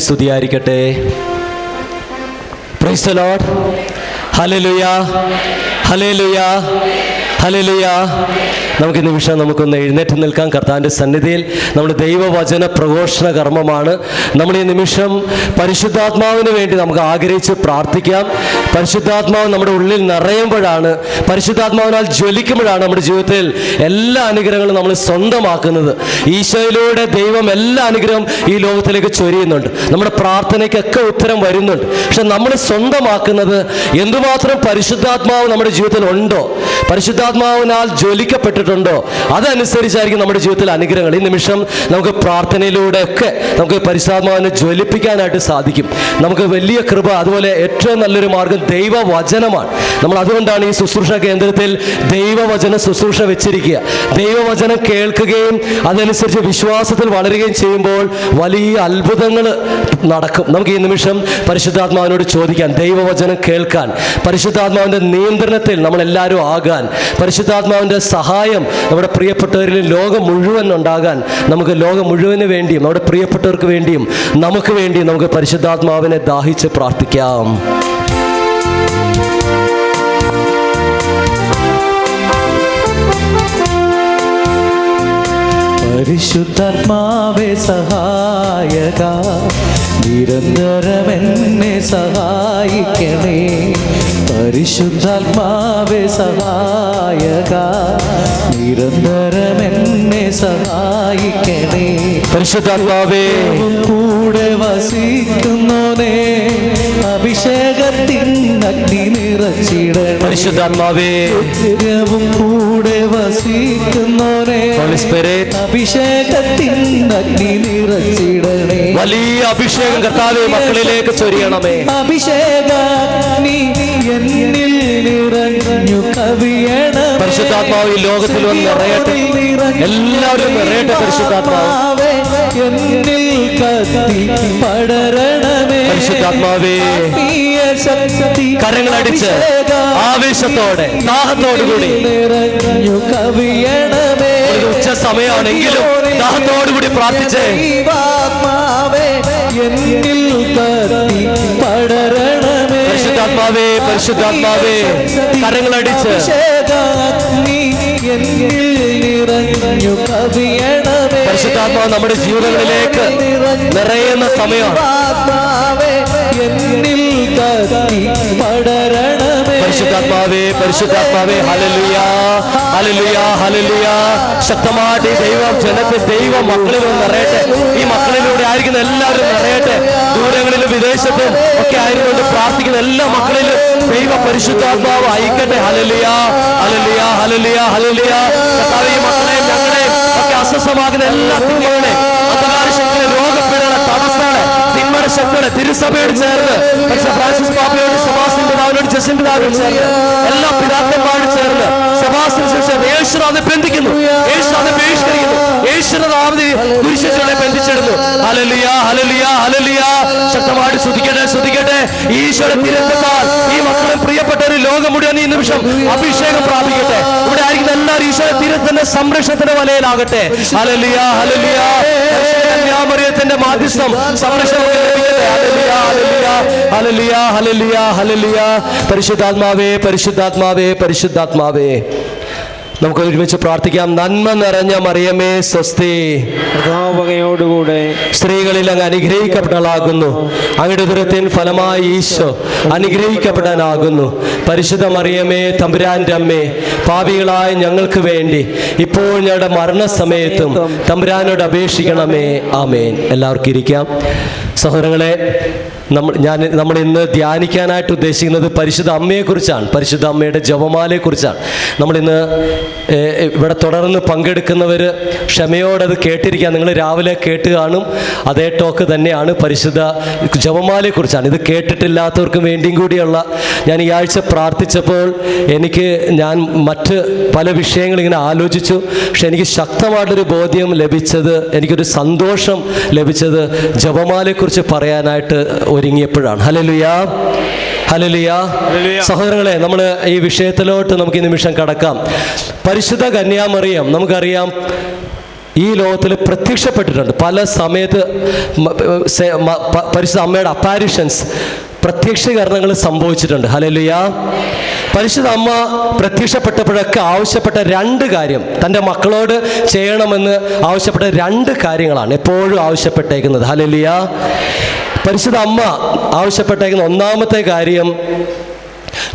സ്തുതിയായിരിക്കട്ടെ. Praise the Lord. Hallelujah, hallelujah, hallelujah. നമുക്ക് നിമിഷം നമുക്കൊന്ന് എഴുന്നേറ്റ് നിൽക്കാം. കർത്താവിൻ്റെ സന്നിധിയിൽ നമ്മുടെ ദൈവവചന പ്രഘോഷണ കർമ്മമാണ്. നമ്മൾ ഈ നിമിഷം പരിശുദ്ധാത്മാവിന് വേണ്ടി നമുക്ക് ആഗ്രഹിച്ച് പ്രാർത്ഥിക്കാം. പരിശുദ്ധാത്മാവ് നമ്മുടെ ഉള്ളിൽ നിറയുമ്പോഴാണ്, പരിശുദ്ധാത്മാവിനാൽ ജ്വലിക്കുമ്പോഴാണ് നമ്മുടെ ജീവിതത്തിൽ എല്ലാ അനുഗ്രഹങ്ങളും നമ്മൾ സ്വന്തമാക്കുന്നത്. ഈശോയിലൂടെ ദൈവം എല്ലാ അനുഗ്രഹം ഈ ലോകത്തിലേക്ക് ചൊരിയുന്നുണ്ട്. നമ്മുടെ പ്രാർത്ഥനയ്ക്കൊക്കെ ഉത്തരം വരുന്നുണ്ട്. പക്ഷെ നമ്മൾ സ്വന്തമാക്കുന്നത് എന്തുമാത്രം പരിശുദ്ധാത്മാവ് നമ്മുടെ ജീവിതത്തിൽ ഉണ്ടോ, പരിശുദ്ധാത്മാവിനാൽ ജ്വലിക്കപ്പെട്ടിട്ടുണ്ടോ, അതനുസരിച്ചായിരിക്കും നമ്മുടെ ജീവിതത്തിൽ അനുഗ്രഹങ്ങൾ. ഈ നിമിഷം നമുക്ക് പ്രാർത്ഥനയിലൂടെ ഒക്കെ നമുക്ക് പരിശുദ്ധാത്മാവിനെ ജ്വലിപ്പിക്കാനായിട്ട് സാധിക്കും. നമുക്ക് വലിയ കൃപ, അതുപോലെ ഏറ്റവും നല്ലൊരു മാർഗം ദൈവവചനമാണ്. നമ്മൾ അതുകൊണ്ടാണ് ഈ ശുശ്രൂഷ കേന്ദ്രത്തിൽ ദൈവവചന ശുശ്രൂഷ വെച്ചിരിക്കുക. ദൈവവചനം കേൾക്കുകയും അതനുസരിച്ച് വിശ്വാസത്തിൽ വളരുകയും ചെയ്യുമ്പോൾ വലിയ അത്ഭുതങ്ങൾ നടക്കും. നമുക്ക് ഈ നിമിഷം പരിശുദ്ധാത്മാവിനോട് ചോദിക്കാം, ദൈവവചനം കേൾക്കാൻ, പരിശുദ്ധാത്മാവിൻ്റെ നിയന്ത്രണത്തിൽ നമ്മളെല്ലാവരും ആകാൻ, പരിശുദ്ധാത്മാവിൻ്റെ സഹായം നമ്മുടെ പ്രിയപ്പെട്ടവരിൽ ലോകം മുഴുവൻ ഉണ്ടാകാൻ, നമുക്ക് ലോകം മുഴുവന് വേണ്ടിയും നമ്മുടെ പ്രിയപ്പെട്ടവർക്ക് വേണ്ടിയും നമുക്ക് വേണ്ടിയും നമുക്ക് പരിശുദ്ധാത്മാവിനെ ദാഹിച്ച് പ്രാർത്ഥിക്കാം. പരിശുദ്ധാത്മാവേ സഹായക, നിരന്തരം എന്നെ സഹായിക്കണേ. പരിശുദ്ധാത്മാവേ സഹായക, നിരന്തരം എന്നെ സഹായിക്കണേ. പരിശുദ്ധാത്മാവേ കൂടെ വസിക്കുന്നോനേ, അഭിഷേകത്തിൻ അഗ്നി നിറച്ചിടണേ. പരിശുദ്ധാത്മാവേ കൂടെ വസിക്കുന്നോനേ, അഭിഷേകത്തിൻ അഗ്നി നിറച്ചിടണേ. വലിയ അഭിഷേകം കർത്താവേ മക്കളിലേക്ക് ചൊരിയണമേ. അഭിഷേകാഗ്നി എന്നിൽ നിറഞ്ഞു കവിയണം. പരിശുദ്ധാത്മാവ് ഈ ലോകത്തിൽ വന്ന് നിറയട്ടെ, എല്ലാവരും നിറയട്ടെ. പരിശുദ്ധാത്മാവേ എന്നിൽ കത്തി പടരണമേ. പരിശുദ്ധാത്മാവേ കരങ്ങളടിച്ച് ആവേശത്തോടെ ദാഹത്തോടുകൂടി, നിറഞ്ഞു കവിയണമേ. ഉച്ച സമയമാണെങ്കിലും ദാഹത്തോടുകൂടി പ്രാർത്ഥിച്ചേ. എന്നിൽ കത്തി പടരണമേ. പരിശുദ്ധാത്മാവേ, പരിശുദ്ധാത്മാവേ കരങ്ങളടിച്ച് പരിശുദ്ധാത്മാവ് നമ്മുടെ ജീവിതങ്ങളിലേക്ക് നിറയുന്ന സമയമാണ്. പരിശുദ്ധാത്മാവേ, പരിശുദ്ധാത്മാവേ, ഹല്ലേലൂയ, ഹല്ലേലൂയ, ഹല്ലേലൂയ. ശക്തമായിട്ട് ഈ ദൈവ ജനത്തെ ദൈവ മക്കളിൽ നിറയട്ടെ. ഈ മക്കളിലൂടെ ആയിരിക്കുന്ന എല്ലാവരും നിറയട്ടെ. ദൂരങ്ങളിലും വിദേശത്തും ഒക്കെ ആയിരുന്നുകൊണ്ട് പ്രാർത്ഥിക്കുന്ന എല്ലാ മക്കളിലും ദൈവ പരിശുദ്ധാത്മാവ് അയക്കട്ടെ. Hallelujah, hallelujah, hallelujah, hallelujah. കർത്താവേ, ഈ മക്കളെയും ഞങ്ങളെയും ഒക്കെ അസ്വസ്ഥമാകുന്ന എല്ലാ തിന്മകളെ, അന്ധകാര ശക്തികളെ, രോഗപീഠകളെ, തടസ്സങ്ങളെ, തിന്മയുടെ ശക്തികളെ തിരുസഭയോട് ചേർന്ന് ഫ്രാൻസിസ് പാപ്പയോട്, സെബാസ്റ്റ്യൻ പിതാവിനോട്, ജസ്റ്റിൻ പിതാവിനോട് ചേർന്ന് എല്ലാ പിതാക്കന്മാരോട് ചേർന്ന് സെബാസ്റ്റ്യൻ യേശുനാമത്തെ ബന്ധിക്കുന്നു, യേശുനാമത്തെ ബഹിഷ്കരിക്കുന്നു, യേശുനാമത്തെ കുരിശിനെ ബന്ധിച്ചിടുന്നു. Hallelujah, hallelujah, hallelujah. ശക്തമായിട്ട് സ്തുതിക്കട്ടെ, സ്തുതിക്കട്ടെ. ഈശോയുടെ തിരഞ്ഞെടുത്താൽ ഈ മക്കളും പ്രിയപ്പെട്ടവരും ലോകം മുഴുവൻ ഈ നിമിഷം അഭിഷേകം പ്രാപിക്കട്ടെ. ഇവിടെ ആയിരിക്കുന്ന എല്ലാവരും ഈശോയുടെ തിരത്തിന്റെ സംരക്ഷണത്തിന്റെ വലയിലാകട്ടെ. Hallelujah, hallelujah. കന്യാമറിയത്തിന്റെ മാധ്യസ്ഥം സംരക്ഷണം ലഭിക്കട്ടെ. Hallelujah, hallelujah, hallelujah, hallelujah, hallelujah. പരിശുദ്ധാത്മാവേ, പരിശുദ്ധാത്മാവേ, പരിശുദ്ധാത്മാവേ, നമുക്ക് ഒരുമിച്ച് പ്രാർത്ഥിക്കാം. നന്മ നിറഞ്ഞ മറിയമേ സ്വസ്തി, കർത്താവങ്ങയോടുകൂടെ സ്ത്രീകളിൽ അങ്ങ് അനുഗ്രഹിക്കപ്പെട്ടവളാകുന്നു. അങ്ങയുടെ ഉദരത്തിൻ ഫലമായി ഈശോ അനുഗ്രഹിക്കപ്പെടാനാകുന്നു. പരിശുദ്ധ മറിയമേ തമ്പുരാന്റെ അമ്മേ, പാപികളായ ഞങ്ങൾക്ക് വേണ്ടി ഇപ്പോൾ ഞങ്ങളുടെ മരണസമയത്തും തമ്പുരാനോട് അപേക്ഷിക്കണമേ. ആമേൻ. എല്ലാവർക്കും ഇരിക്കാം. സഹോദരങ്ങളെ, നമ്മൾ ഇന്ന് ധ്യാനിക്കാനായിട്ട് ഉദ്ദേശിക്കുന്നത് പരിശുദ്ധ അമ്മയെക്കുറിച്ചാണ്, പരിശുദ്ധ അമ്മയുടെ ജപമാലയെക്കുറിച്ചാണ്. നമ്മളിന്ന് ഇവിടെ തുടർന്ന് പങ്കെടുക്കുന്നവർ ക്ഷമയോടത് കേട്ടിരിക്കുക. നിങ്ങൾ രാവിലെ കേട്ട് കാണും. അതേ ടോക്ക് തന്നെയാണ്, പരിശുദ്ധ ജപമാലയെക്കുറിച്ചാണ്. ഇത് കേട്ടിട്ടില്ലാത്തവർക്കും വേണ്ടിയും കൂടിയുള്ള, ഞാൻ ഈ ആഴ്ച പ്രാർത്ഥിച്ചപ്പോൾ ഞാൻ മറ്റ് പല വിഷയങ്ങൾ ഇങ്ങനെ ആലോചിച്ചു. പക്ഷെ എനിക്ക് ശക്തമായിട്ടൊരു ബോധ്യം ലഭിച്ചത്, എനിക്കൊരു സന്തോഷം ലഭിച്ചത് ജപമാലയെക്കുറിച്ച് പറയാനായിട്ട് ഒരുങ്ങിയപ്പോഴാണ്. Hallelujah, hallelujah. സഹോദരങ്ങളെ, നമ്മൾ ഈ വിഷയത്തിലോട്ട് നമുക്ക് ഈ നിമിഷം കടക്കാം. പരിശുദ്ധ കന്യാമറിയം, നമുക്കറിയാം ഈ ലോകത്തിൽ പ്രത്യക്ഷപ്പെട്ടിട്ടുണ്ട്. പല സമയത്ത് പരിശുദ്ധ അമ്മയുടെ അപ്പാരിഷൻസ്, പ്രത്യക്ഷീകരണങ്ങൾ സംഭവിച്ചിട്ടുണ്ട്. ഹല്ലേലൂയ. പരിശുദ്ധ അമ്മ പ്രത്യക്ഷപ്പെട്ടപ്പോഴൊക്കെ ആവശ്യപ്പെട്ട 2 കാര്യം, തൻ്റെ മക്കളോട് ചെയ്യണമെന്ന് ആവശ്യപ്പെട്ട 2 കാര്യങ്ങളാണ് എപ്പോഴും ആവശ്യപ്പെട്ടേക്കുന്നത്. ഹല്ലേലൂയ. പരിശുദ്ധ അമ്മ ആവശ്യപ്പെട്ടേക്കുന്ന ഒന്നാമത്തെ കാര്യം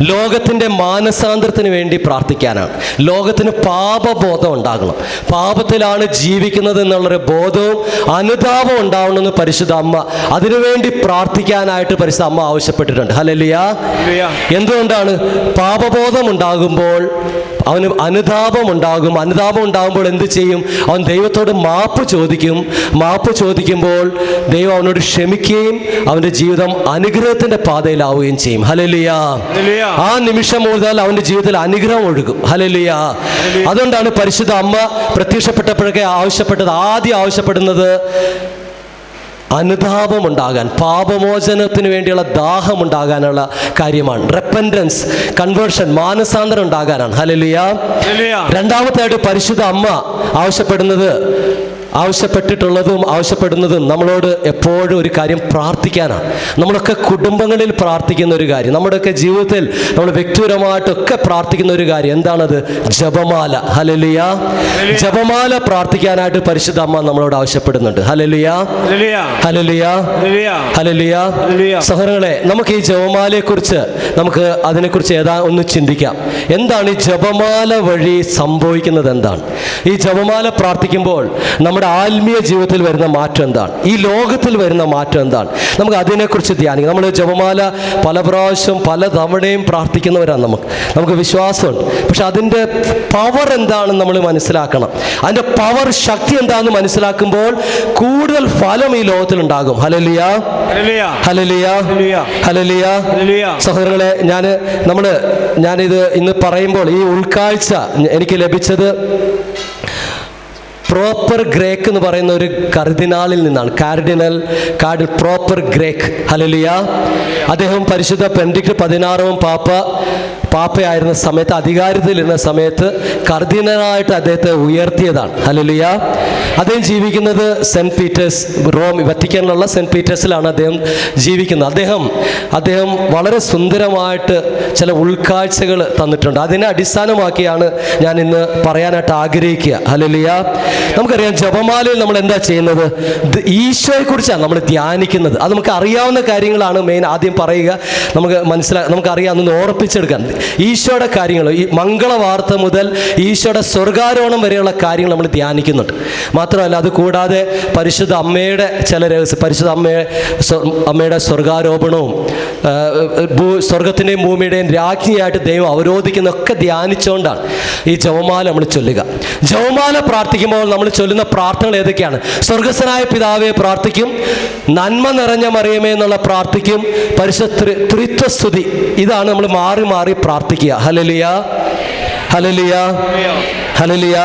ലോകത്തിൻ്റെ മാനസാന്തരത്തിന് വേണ്ടി പ്രാർത്ഥിക്കാനാണ്. ലോകത്തിന് പാപബോധം ഉണ്ടാകണം. പാപത്തിലാണ് ജീവിക്കുന്നത് എന്നുള്ളൊരു ബോധവും അനുതാപവും ഉണ്ടാവണമെന്ന് പരിശുദ്ധ അമ്മ അതിനുവേണ്ടി പ്രാർത്ഥിക്കാനായിട്ട് പരിശുദ്ധ അമ്മ ആവശ്യപ്പെട്ടിട്ടുണ്ട്. ഹല്ലേലൂയ. എന്തുകൊണ്ടാണ്? പാപബോധം ഉണ്ടാകുമ്പോൾ അവന് അനുതാപം ഉണ്ടാകും. അനുതാപം ഉണ്ടാകുമ്പോൾ എന്ത് ചെയ്യും? അവൻ ദൈവത്തോട് മാപ്പ് ചോദിക്കും. മാപ്പ് ചോദിക്കുമ്പോൾ ദൈവം അവനോട് ക്ഷമിക്കുകയും അവൻ്റെ ജീവിതം അനുഗ്രഹത്തിൻ്റെ പാതയിലാവുകയും ചെയ്യും. ഹല്ലേലൂയ. ആ നിമിഷം മുതൽ അവൻ്റെ ജീവിതത്തിൽ അനുഗ്രഹം ഒഴുകും. ഹല്ലേലൂയ. അതുകൊണ്ടാണ് പരിശുദ്ധ അമ്മ പ്രത്യക്ഷപ്പെട്ടപ്പോഴൊക്കെ ആദ്യം ആവശ്യപ്പെടുന്നത് അനുതാപം ഉണ്ടാകാൻ, പാപമോചനത്തിന് വേണ്ടിയുള്ള ദാഹം ഉണ്ടാകാനുള്ള കാര്യമാണ്. റെപ്പൻറ്റൻസ്, കൺവേർഷൻ, മാനസാന്തരം ഉണ്ടാകാനാണ്. ഹല്ലേലൂയ. രണ്ടാമത്തായിട്ട് പരിശുദ്ധ അമ്മ ആവശ്യപ്പെടുന്നതും നമ്മളോട് എപ്പോഴും ഒരു കാര്യം പ്രാർത്ഥിക്കാനാണ്. നമ്മളൊക്കെ കുടുംബങ്ങളിൽ പ്രാർത്ഥിക്കുന്ന ഒരു കാര്യം, നമ്മുടെയൊക്കെ ജീവിതത്തിൽ നമ്മൾ വ്യക്തിപരമായിട്ടൊക്കെ പ്രാർത്ഥിക്കുന്ന ഒരു കാര്യം എന്താണത്? ജപമാല. ഹല്ലേലൂയ. ജപമാല പ്രാർത്ഥിക്കാനായിട്ട് പരിശുദ്ധ അമ്മ നമ്മളോട് ആവശ്യപ്പെടുന്നുണ്ട്. ഹല്ലേലൂയ. ഹല്ലേലൂയ. ഹല്ലേലൂയ. സഹോദരങ്ങളെ, നമുക്ക് ഈ ജപമാലയെക്കുറിച്ച് അതിനെക്കുറിച്ച് ഒന്ന് ചിന്തിക്കാം. എന്താണ് ഈ ജപമാല വഴി സംഭവിക്കുന്നത്? എന്താണ് ഈ ജപമാല പ്രാർത്ഥിക്കുമ്പോൾ നമ്മുടെ ആത്മീയ ജീവിതത്തിൽ വരുന്ന മാറ്റം എന്താണ്? ഈ ലോകത്തിൽ വരുന്ന മാറ്റം എന്താണ്? നമുക്ക് അതിനെക്കുറിച്ച് ധ്യാനിക്കാം. നമ്മൾ ജപമാല പല പ്രാവശ്യം പല തവണയും പ്രാർത്ഥിക്കുന്നവരാണ്. നമുക്ക് വിശ്വാസമുണ്ട്. പക്ഷെ അതിൻ്റെ പവർ എന്താണെന്ന് നമ്മൾ മനസ്സിലാക്കണം. അതിൻ്റെ പവർ, ശക്തി എന്താണെന്ന് മനസ്സിലാക്കുമ്പോൾ കൂടുതൽ ഫലം ഈ ലോകത്തിൽ ഉണ്ടാകും. ഹല്ലേലൂയ. ഹല്ലേലൂയ. ഹല്ലേലൂയ. സഹോദരങ്ങളെ, ഞാനിത് ഇന്ന് പറയുമ്പോൾ ഈ ഉൾക്കാഴ്ച എനിക്ക് ലഭിച്ചത് പ്രോപ്പർ ഗ്രേക്ക് എന്ന് പറയുന്ന ഒരു കർദിനാളിൽ നിന്നാണ്. Cardinal proper Greek. ഹല്ലേലൂയ. അദ്ദേഹം പരിശുദ്ധ ബെനഡിക്ട് 16 പാപ്പയായിരുന്ന സമയത്ത്, അധികാരത്തിലിരുന്ന സമയത്ത് കർദിനാളായിട്ട് അദ്ദേഹത്തെ ഉയർത്തിയതാണ്. ഹല്ലേലൂയ. അദ്ദേഹം ജീവിക്കുന്നത് സെൻറ്റ് പീറ്റേഴ്സ്, വത്തിക്കാനിലുള്ള സെൻറ്റ് പീറ്റേഴ്സിലാണ് അദ്ദേഹം ജീവിക്കുന്നത്. അദ്ദേഹം വളരെ സുന്ദരമായിട്ട് ചില ഉൾക്കാഴ്ചകൾ തന്നിട്ടുണ്ട്. അതിനെ അടിസ്ഥാനമാക്കിയാണ് ഞാൻ ഇന്ന് പറയാനായിട്ട് ആഗ്രഹിക്കുക. ഹല്ലേലൂയ. നമുക്കറിയാം, ജപമാലയിൽ നമ്മൾ എന്താ ചെയ്യുന്നത്? ഈശോയെക്കുറിച്ചാണ് നമ്മൾ ധ്യാനിക്കുന്നത്. അത് നമുക്ക് അറിയാവുന്ന കാര്യങ്ങളാണ് ആദ്യം പറയുക. നമുക്കറിയാവുന്ന ഓർപ്പിച്ചെടുക്കാൻ ഈശോയുടെ കാര്യങ്ങൾ, ഈ മംഗളവാർത്ത മുതൽ ഈശോയുടെ സ്വർഗാരോഹണം വരെയുള്ള കാര്യങ്ങൾ നമ്മൾ ധ്യാനിക്കുന്നുണ്ട്. മാത്രമല്ല, അത് കൂടാതെ പരിശുദ്ധ അമ്മയുടെ ചില രഹസ്യം, പരിശുദ്ധ അമ്മയുടെ സ്വർഗാരോപണവും സ്വർഗത്തിൻ്റെയും ഭൂമിയുടെയും രാജ്ഞിയായിട്ട് ദൈവം അവരോധിക്കുന്നതൊക്കെ ധ്യാനിച്ചുകൊണ്ടാണ് ഈ ജപമാല നമ്മൾ ചൊല്ലുക. ജപമാല പ്രാർത്ഥിക്കുമ്പോൾ നമ്മൾ ചൊല്ലുന്ന പ്രാർത്ഥനകൾ ഏതൊക്കെയാണ്? സ്വർഗസ്ഥനായ പിതാവേ പ്രാർത്ഥിക്കും, നന്മ നിറഞ്ഞ മറിയമേ എന്നുള്ള പ്രാർത്ഥിക്കും, പരിശുദ്ധ ത്രിത്വസ്തുതി. ഇതാണ് നമ്മൾ മാറി മാറി പ്രാർത്ഥിക്കുക. ഹല്ലേലൂയ. ഹല്ലേലൂയ. ഹല്ലേലൂയ.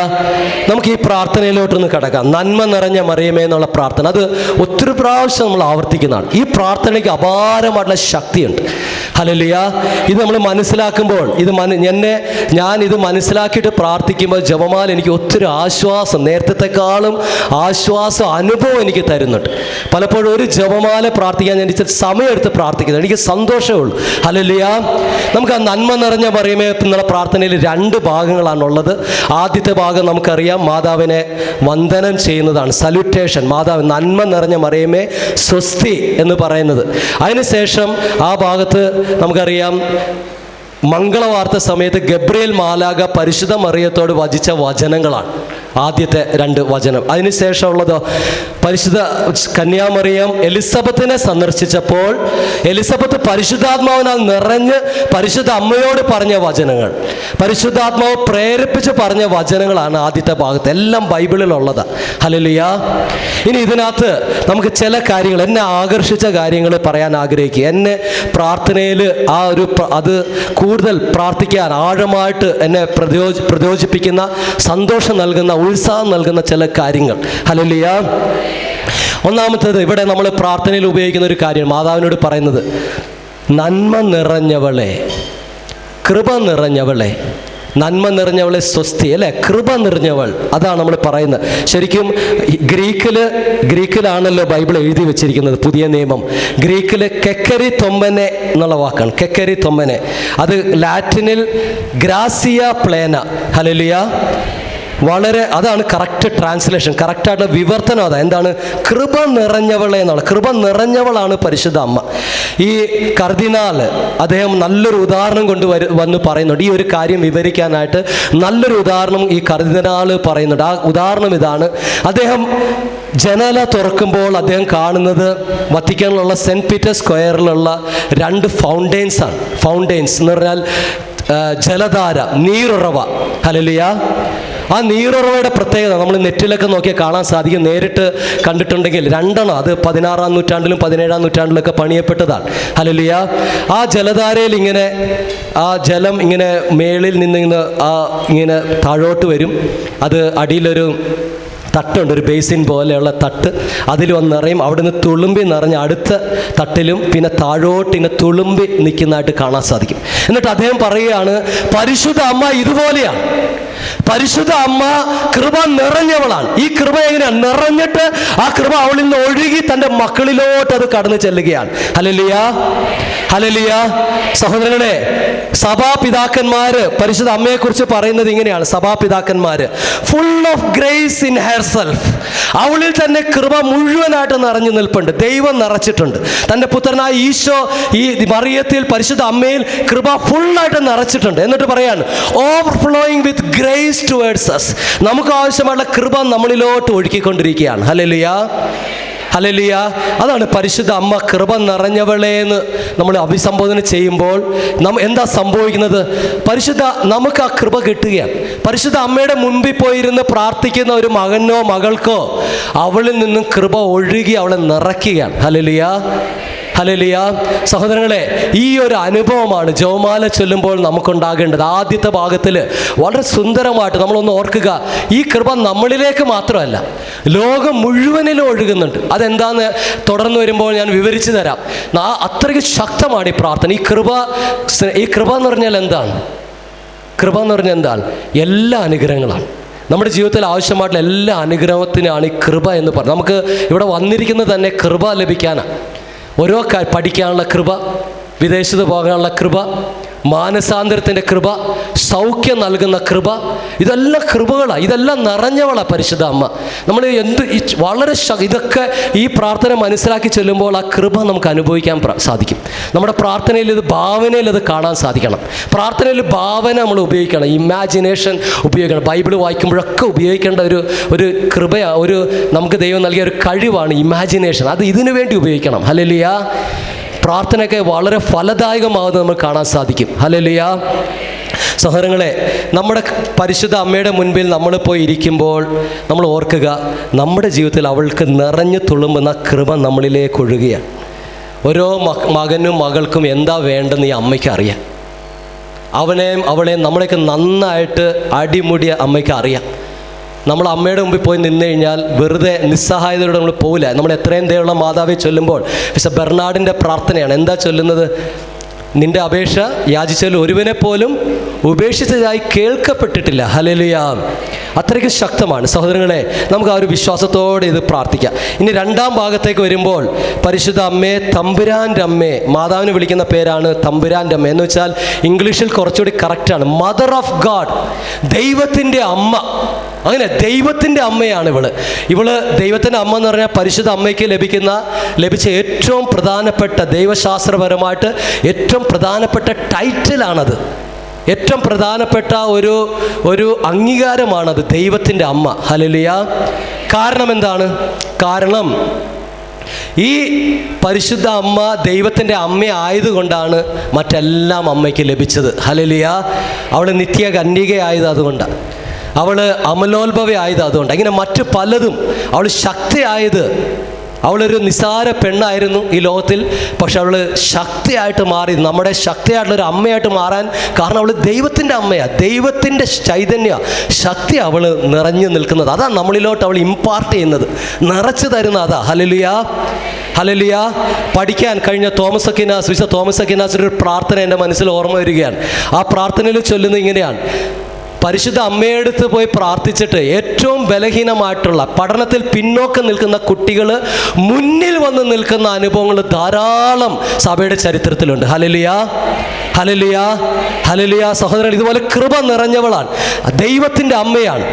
നമുക്ക് ഈ പ്രാർത്ഥനയിലോട്ടൊന്ന് കിടക്കാം. നന്മ നിറഞ്ഞ മറിയമേ എന്നുള്ള പ്രാർത്ഥന, അത് ഒത്തിരി പ്രാവശ്യം നമ്മൾ ആവർത്തിക്കുന്നതാണ്. ഈ പ്രാർത്ഥനയ്ക്ക് അപാരമായിട്ടുള്ള ശക്തിയുണ്ട്. ഹല്ലേലൂയ. ഇത് നമ്മൾ മനസ്സിലാക്കുമ്പോൾ, ഞാൻ ഇത് മനസ്സിലാക്കിയിട്ട് പ്രാർത്ഥിക്കുമ്പോൾ ജപമാല എനിക്ക് ഒത്തിരി ആശ്വാസം, നേരത്തെക്കാളും ആശ്വാസം, അനുഭവം എനിക്ക് തരുന്നുണ്ട്. പലപ്പോഴും ഒരു ജപമാല പ്രാർത്ഥിക്കാൻ ഞാൻ സമയമെടുത്ത് പ്രാർത്ഥിക്കുന്നത്, എനിക്ക് സന്തോഷമേ ഉള്ളൂ. ഹല്ലേലൂയ. നമുക്ക് ആ നന്മ നിറഞ്ഞ മറിയമേ എന്നുള്ള പ്രാർത്ഥനയിൽ 2 ഭാഗങ്ങളാണുള്ളത്. ആദ്യത്തെ ഭാഗം നമുക്കറിയാം, മാതാവിനെ വന്ദനം ചെയ്യുന്നതാണ്, സല്യൂട്ടേഷൻ. മാതാവ് നന്മ നിറഞ്ഞ മറിയമേ സ്വസ്തി എന്ന് പറയുന്നത്. അതിനുശേഷം ആ ഭാഗത്ത് നമുക്കറിയാം, മംഗളവാർത്ത സമയത്ത് ഗബ്രിയേൽ മാലാഖ പരിശുദ്ധ മറിയത്തോട് വചിച്ച വചനങ്ങളാണ് ആദ്യത്തെ 2 വചനം. അതിനുശേഷമുള്ളത് പരിശുദ്ധ കന്യാമറിയം എലിസബത്തിനെ സന്ദർശിച്ചപ്പോൾ എലിസബത്ത് പരിശുദ്ധാത്മാവിനാൽ നിറഞ്ഞ് പരിശുദ്ധ അമ്മയോട് പറഞ്ഞ വചനങ്ങൾ, പരിശുദ്ധാത്മാവ് പ്രേരിപ്പിച്ച് പറഞ്ഞ വചനങ്ങളാണ് ആദ്യത്തെ ഭാഗത്ത്. എല്ലാം ബൈബിളിലുള്ളതാണ്. ഹല്ലേലൂയ. ഇനി ഇതിനകത്ത് നമുക്ക് ചില കാര്യങ്ങൾ, എന്നെ ആകർഷിച്ച കാര്യങ്ങൾ പറയാൻ ആഗ്രഹിക്കുക. എന്നെ പ്രാർത്ഥനയിൽ അത് കൂടുതൽ പ്രാർത്ഥിക്കാൻ ആഴമായിട്ട് എന്നെ പ്രചോദിപ്പിക്കുന്ന, സന്തോഷം നൽകുന്ന, ഉത്സാഹം നൽകുന്ന ചില കാര്യങ്ങൾ. ഹല്ലേലൂയ. ഒന്നാമത്തേത്, ഇവിടെ നമ്മൾ പ്രാർത്ഥനയിൽ ഉപയോഗിക്കുന്ന ഒരു കാര്യം, മാതാവിനോട് പറയുന്നത്, നന്മ നിറഞ്ഞവളെ, കൃപ നിറഞ്ഞവളെ, നന്മ നിറഞ്ഞവളെ സ്വസ്തി, അല്ലേ? കൃപ നിറഞ്ഞവൾ, അതാണ് നമ്മൾ പറയുന്നത്. ശരിക്കും ഗ്രീക്കിലാണല്ലോ ബൈബിൾ എഴുതി വെച്ചിരിക്കുന്നത്, പുതിയ നിയമം. ഗ്രീക്കിൽ കെക്കരി തൊമ്പനെ എന്നുള്ള വാക്കാണ്, കെക്കരി തൊമ്പനെ. അത് ലാറ്റിനിൽ ഗ്രാസിയ പ്ലേന. ഹല്ലേലൂയ. അതാണ് കറക്റ്റ് ട്രാൻസ്ലേഷൻ, കറക്റ്റായിട്ടുള്ള വിവർത്തനം. അതാ എന്താണ്? കൃപ നിറഞ്ഞവളെ എന്നാണ്. കൃപ നിറഞ്ഞവളാണ് പരിശുദ്ധ അമ്മ. ഈ കർദിനാൾ അദ്ദേഹം നല്ലൊരു ഉദാഹരണം വന്ന് പറയുന്നുണ്ട്. ഈ ഒരു കാര്യം വിവരിക്കാനായിട്ട് നല്ലൊരു ഉദാഹരണം ഈ കർദിനാൾ പറയുന്നുണ്ട്. ആ ഉദാഹരണം ഇതാണ്. അദ്ദേഹം ജനല തുറക്കുമ്പോൾ അദ്ദേഹം കാണുന്നത് വത്തിക്കാനിലുള്ള സെൻറ്റ് പീറ്റേഴ്സ് സ്ക്വയറിലുള്ള 2 ഫൗണ്ടെയിൻസ് ആണ്. ഫൗണ്ടെയിൻസ് എന്ന് പറഞ്ഞാൽ ജലധാര, നീരുറവ. ഹല്ലേലൂയ. ആ നീരുറവയുടെ പ്രത്യേകത നമ്മൾ നെറ്റിലൊക്കെ നോക്കിയാൽ കാണാൻ സാധിക്കും. നേരിട്ട് കണ്ടിട്ടുണ്ടെങ്കിൽ 2 അത് 16-ാം നൂറ്റാണ്ടിലും 17-ാം നൂറ്റാണ്ടിലൊക്കെ പണിയപ്പെട്ടതാണ്. ഹല്ലേലൂയ. ആ ജലധാരയിൽ ഇങ്ങനെ ആ ജലം ഇങ്ങനെ മേളിൽ നിന്ന് ഇങ്ങനെ താഴോട്ട് വരും. അത് അടിയിലൊരു തട്ടുണ്ട്, ഒരു ബേസിൻ പോലെയുള്ള തട്ട്. അതിൽ വന്ന് നിറയും. അവിടെ നിന്ന് തുളുമ്പി നിറഞ്ഞ് അടുത്ത തട്ടിലും പിന്നെ താഴോട്ട് ഇങ്ങനെ തുളുമ്പി നിൽക്കുന്നതായിട്ട് കാണാൻ സാധിക്കും. എന്നിട്ട് അദ്ദേഹം പറയുകയാണ്, പരിശുദ്ധ അമ്മ ഇതുപോലെയാണ്. പരിശുദ്ധ അമ്മ കൃപ നിറഞ്ഞവളാണ്. ഈ കൃപ എങ്ങനെയാണ്? നിറഞ്ഞിട്ട് ആ കൃപ അവളിൽ നിന്ന് ഒഴുകി തൻ്റെ മക്കളിലോട്ട് അത് കടന്നു ചെല്ലുകയാണ്. Hallelujah, hallelujah. സഹോദരങ്ങളെ, സഭാപിതാക്കന്മാര് പരിശുദ്ധ അമ്മയെക്കുറിച്ച് പറയുന്നത് ഇങ്ങനെയാണ്. സഭാപിതാക്കന്മാര് full of grace in herself, അവളിൽ തന്നെ കൃപ മുഴുവനായിട്ട് നിറഞ്ഞു നിൽപ്പുണ്ട്. ദൈവം നിറച്ചിട്ടുണ്ട്. തൻ്റെ പുത്രനായ ഈശോ ഈ മറിയത്തിൽ പരിശുദ്ധ അമ്മയിൽ കൃപ ഫുള്ളായിട്ട് നിറച്ചിട്ടുണ്ട്. എന്നിട്ട് പറയാണ്, overflowing with grace towards us. നമുക്ക് ആവശ്യമുള്ള കൃപ നമ്മളിലോട്ട് ഒഴുക്കിക്കൊണ്ടിരിക്കുകയാണ്. Hallelujah, hallelujah. അതാണ് പരിശുദ്ധ അമ്മ കൃപ നിറഞ്ഞവളെ എന്ന് നമ്മൾ അഭിസംബോധന ചെയ്യുമ്പോൾ എന്താ സംഭവിക്കുന്നത്? നമുക്ക് ആ കൃപ കിട്ടുകയാണ്. പരിശുദ്ധ അമ്മയുടെ മുൻപിൽ പോയിരുന്ന് പ്രാർത്ഥിക്കുന്ന ഒരു മകനോ മകൾക്കോ അവളിൽ നിന്നും കൃപ ഒഴുകി അവളെ നിറയ്ക്കുകയാണ്. Hallelujah, hallelujah. സഹോദരങ്ങളെ, ഈ ഒരു അനുഭവമാണ് ജപമാല ചൊല്ലുമ്പോൾ നമുക്കുണ്ടാകേണ്ടത്. ആദ്യത്തെ ഭാഗത്തിൽ വളരെ സുന്ദരമായിട്ട് നമ്മളൊന്ന് ഓർക്കുക, ഈ കൃപ നമ്മളിലേക്ക് മാത്രമല്ല ലോകം മുഴുവനിലും ഒഴുകുന്നുണ്ട്. അതെന്താന്ന് തുടർന്ന് വരുമ്പോൾ ഞാൻ വിവരിച്ചു തരാം. അത്രയ്ക്ക് ശക്തമാണ് ഈ പ്രാർത്ഥന. ഈ കൃപ എന്ന് പറഞ്ഞാൽ എന്താണ്? കൃപ എന്ന് പറഞ്ഞാൽ എന്താണ്? എല്ലാ അനുഗ്രഹങ്ങളാണ്. നമ്മുടെ ജീവിതത്തിൽ ആവശ്യമായിട്ടുള്ള എല്ലാ അനുഗ്രഹത്തിനാണ് ഈ കൃപ എന്ന് പറയുന്നത്. നമുക്ക് ഇവിടെ വന്നിരിക്കുന്നത് തന്നെ കൃപ ലഭിക്കാനാണ്. ഓരോ പഠിക്കാനുള്ള കൃപ, വിദേശത്ത് പോകാനുള്ള കൃപ, മാനസാന്തരത്തിൻ്റെ കൃപ, സൗഖ്യം നൽകുന്ന കൃപ, ഇതെല്ലാം കൃപകളാണ്. ഇതെല്ലാം നിറഞ്ഞവളാണ് പരിശുദ്ധ അമ്മ. നമ്മൾ വളരെ ഇതൊക്കെ ഈ പ്രാർത്ഥന മനസ്സിലാക്കി ചെല്ലുമ്പോൾ ആ കൃപ നമുക്ക് അനുഭവിക്കാൻ സാധിക്കും. നമ്മുടെ പ്രാർത്ഥനയിൽ ഭാവനയിൽ അത് കാണാൻ സാധിക്കണം. പ്രാർത്ഥനയിൽ ഭാവന നമ്മൾ ഉപയോഗിക്കണം, ഇമാജിനേഷൻ ഉപയോഗിക്കണം. ബൈബിൾ വായിക്കുമ്പോഴൊക്കെ ഉപയോഗിക്കേണ്ട ഒരു കൃപയാണ്, നമുക്ക് ദൈവം നൽകിയ ഒരു കഴിവാണ് ഇമാജിനേഷൻ. അത് ഇതിനു വേണ്ടി ഉപയോഗിക്കണം. ഹല്ലേലൂയ. പ്രാർത്ഥനയൊക്കെ വളരെ ഫലദായകമാകുന്നത് നമുക്ക് കാണാൻ സാധിക്കും. ഹല്ലേലൂയ. സഹോദരങ്ങളെ, നമ്മുടെ പരിശുദ്ധ അമ്മയുടെ മുൻപിൽ നമ്മൾ പോയി ഇരിക്കുമ്പോൾ നമ്മൾ ഓർക്കുക, നമ്മുടെ ജീവിതത്തിൽ അവൾക്ക് നിറഞ്ഞു തുളുമ്പുന്ന കൃപ നമ്മളിലേക്ക് ഒഴുകുകയാണ്. ഓരോ മകനും മകൾക്കും എന്താ വേണ്ടെന്ന് ഈ അമ്മയ്ക്ക് അറിയാം. അവളെയും നമ്മളെയൊക്കെ നന്നായിട്ട് അടിമുടിയ അമ്മയ്ക്ക് അറിയാം. നമ്മൾ അമ്മയുടെ മുമ്പിൽ പോയി നിന്ന് കഴിഞ്ഞാൽ വെറുതെ നിസ്സഹായതയോടെ നമ്മൾ പോവില്ല. നമ്മൾ എത്രയും ദയുള്ള മാതാവെ ചൊല്ലുമ്പോൾ വിശുദ്ധ ബെർണാഡിൻ്റെ പ്രാർത്ഥനയാണ്. എന്താ ചൊല്ലുന്നത്? നിന്റെ അപേക്ഷ യാചിച്ചാൽ ഒരുവനെ പോലും ഉപേക്ഷിച്ചതായി കേൾക്കപ്പെട്ടിട്ടില്ല. ഹല്ലേലൂയ. അത്രയ്ക്ക് ശക്തമാണ്. സഹോദരങ്ങളെ, നമുക്ക് ആ ഒരു വിശ്വാസത്തോടെ ഇത് പ്രാർത്ഥിക്കാം. ഇനി രണ്ടാം ഭാഗത്തേക്ക് വരുമ്പോൾ പരിശുദ്ധ അമ്മയെ തമ്പുരാൻ്റെ അമ്മയെ, മാതാവിനെ വിളിക്കുന്ന പേരാണ് തമ്പുരാൻ്റെ അമ്മ. എന്ന് വെച്ചാൽ ഇംഗ്ലീഷിൽ കുറച്ചുകൂടി കറക്റ്റാണ്, മദർ ഓഫ് ഗാഡ്, ദൈവത്തിൻ്റെ അമ്മ. അങ്ങനെ ദൈവത്തിൻ്റെ അമ്മയാണ് ഇവള് ദൈവത്തിൻ്റെ അമ്മ എന്ന് പറഞ്ഞാൽ പരിശുദ്ധ അമ്മയ്ക്ക് ലഭിച്ച ഏറ്റവും പ്രധാനപ്പെട്ട ദൈവശാസ്ത്രപരമായിട്ട് ഏറ്റവും പ്രധാനപ്പെട്ട ടൈറ്റിലാണത്. ഏറ്റവും പ്രധാനപ്പെട്ട ഒരു അംഗീകാരമാണത്, ദൈവത്തിൻ്റെ അമ്മ. ഹല്ലേലൂയ. കാരണം എന്താണ്? കാരണം ഈ പരിശുദ്ധ അമ്മ ദൈവത്തിൻ്റെ അമ്മ ആയതുകൊണ്ടാണ് മറ്റെല്ലാം അമ്മയ്ക്ക് ലഭിച്ചത്. ഹല്ലേലൂയ. അവൾ നിത്യകന്യകയായത് അതുകൊണ്ടാണ്, അവൾ അമലോത്ഭവയായത് അതുകൊണ്ട്. അങ്ങനെ മറ്റു പലതും അവൾ ശക്തിയായത്, അവളൊരു നിസ്സാര പെണ്ണായിരുന്നു ഈ ലോകത്തിൽ. പക്ഷെ അവൾ ശക്തിയായിട്ട് മാറി, നമ്മുടെ ശക്തിയായിട്ടുള്ളൊരു അമ്മയായിട്ട് മാറാൻ കാരണം അവൾ ദൈവത്തിൻ്റെ അമ്മയാണ്. ദൈവത്തിൻ്റെ ചൈതന്യ ശക്തി അവൾ നിറഞ്ഞു നിൽക്കുന്നത്. അതാണ് നമ്മളിലോട്ട് അവൾ ഇമ്പാർട്ട് ചെയ്യുന്നത്, നിറച്ചു തരുന്ന അതാ. ഹല്ലേലൂയ. ഹല്ലേലൂയ. പഠിക്കാൻ കഴിഞ്ഞ തോമസ് അക്വിനാസിൻ്റെ ഒരു പ്രാർത്ഥന എൻ്റെ മനസ്സിൽ ഓർമ്മ വരികയാണ്. ആ പ്രാർത്ഥനയിൽ ചൊല്ലുന്നത് ഇങ്ങനെയാണ്: പരിശുദ്ധ അമ്മയടുത്ത് പോയി പ്രാർത്ഥിച്ചിട്ട് ഏറ്റവും ബലഹീനമായിട്ടുള്ള, പഠനത്തിൽ പിന്നോക്കം നിൽക്കുന്ന കുട്ടികൾ മുന്നിൽ വന്ന് നിൽക്കുന്ന അനുഭവങ്ങൾ ധാരാളം സഭയുടെ ചരിത്രത്തിലുണ്ട്. Hallelujah, hallelujah, hallelujah. സഹോദരൻ, ഇതുപോലെ കൃപ നിറഞ്ഞവളാണ്, ദൈവത്തിൻ്റെ അമ്മയാണ്.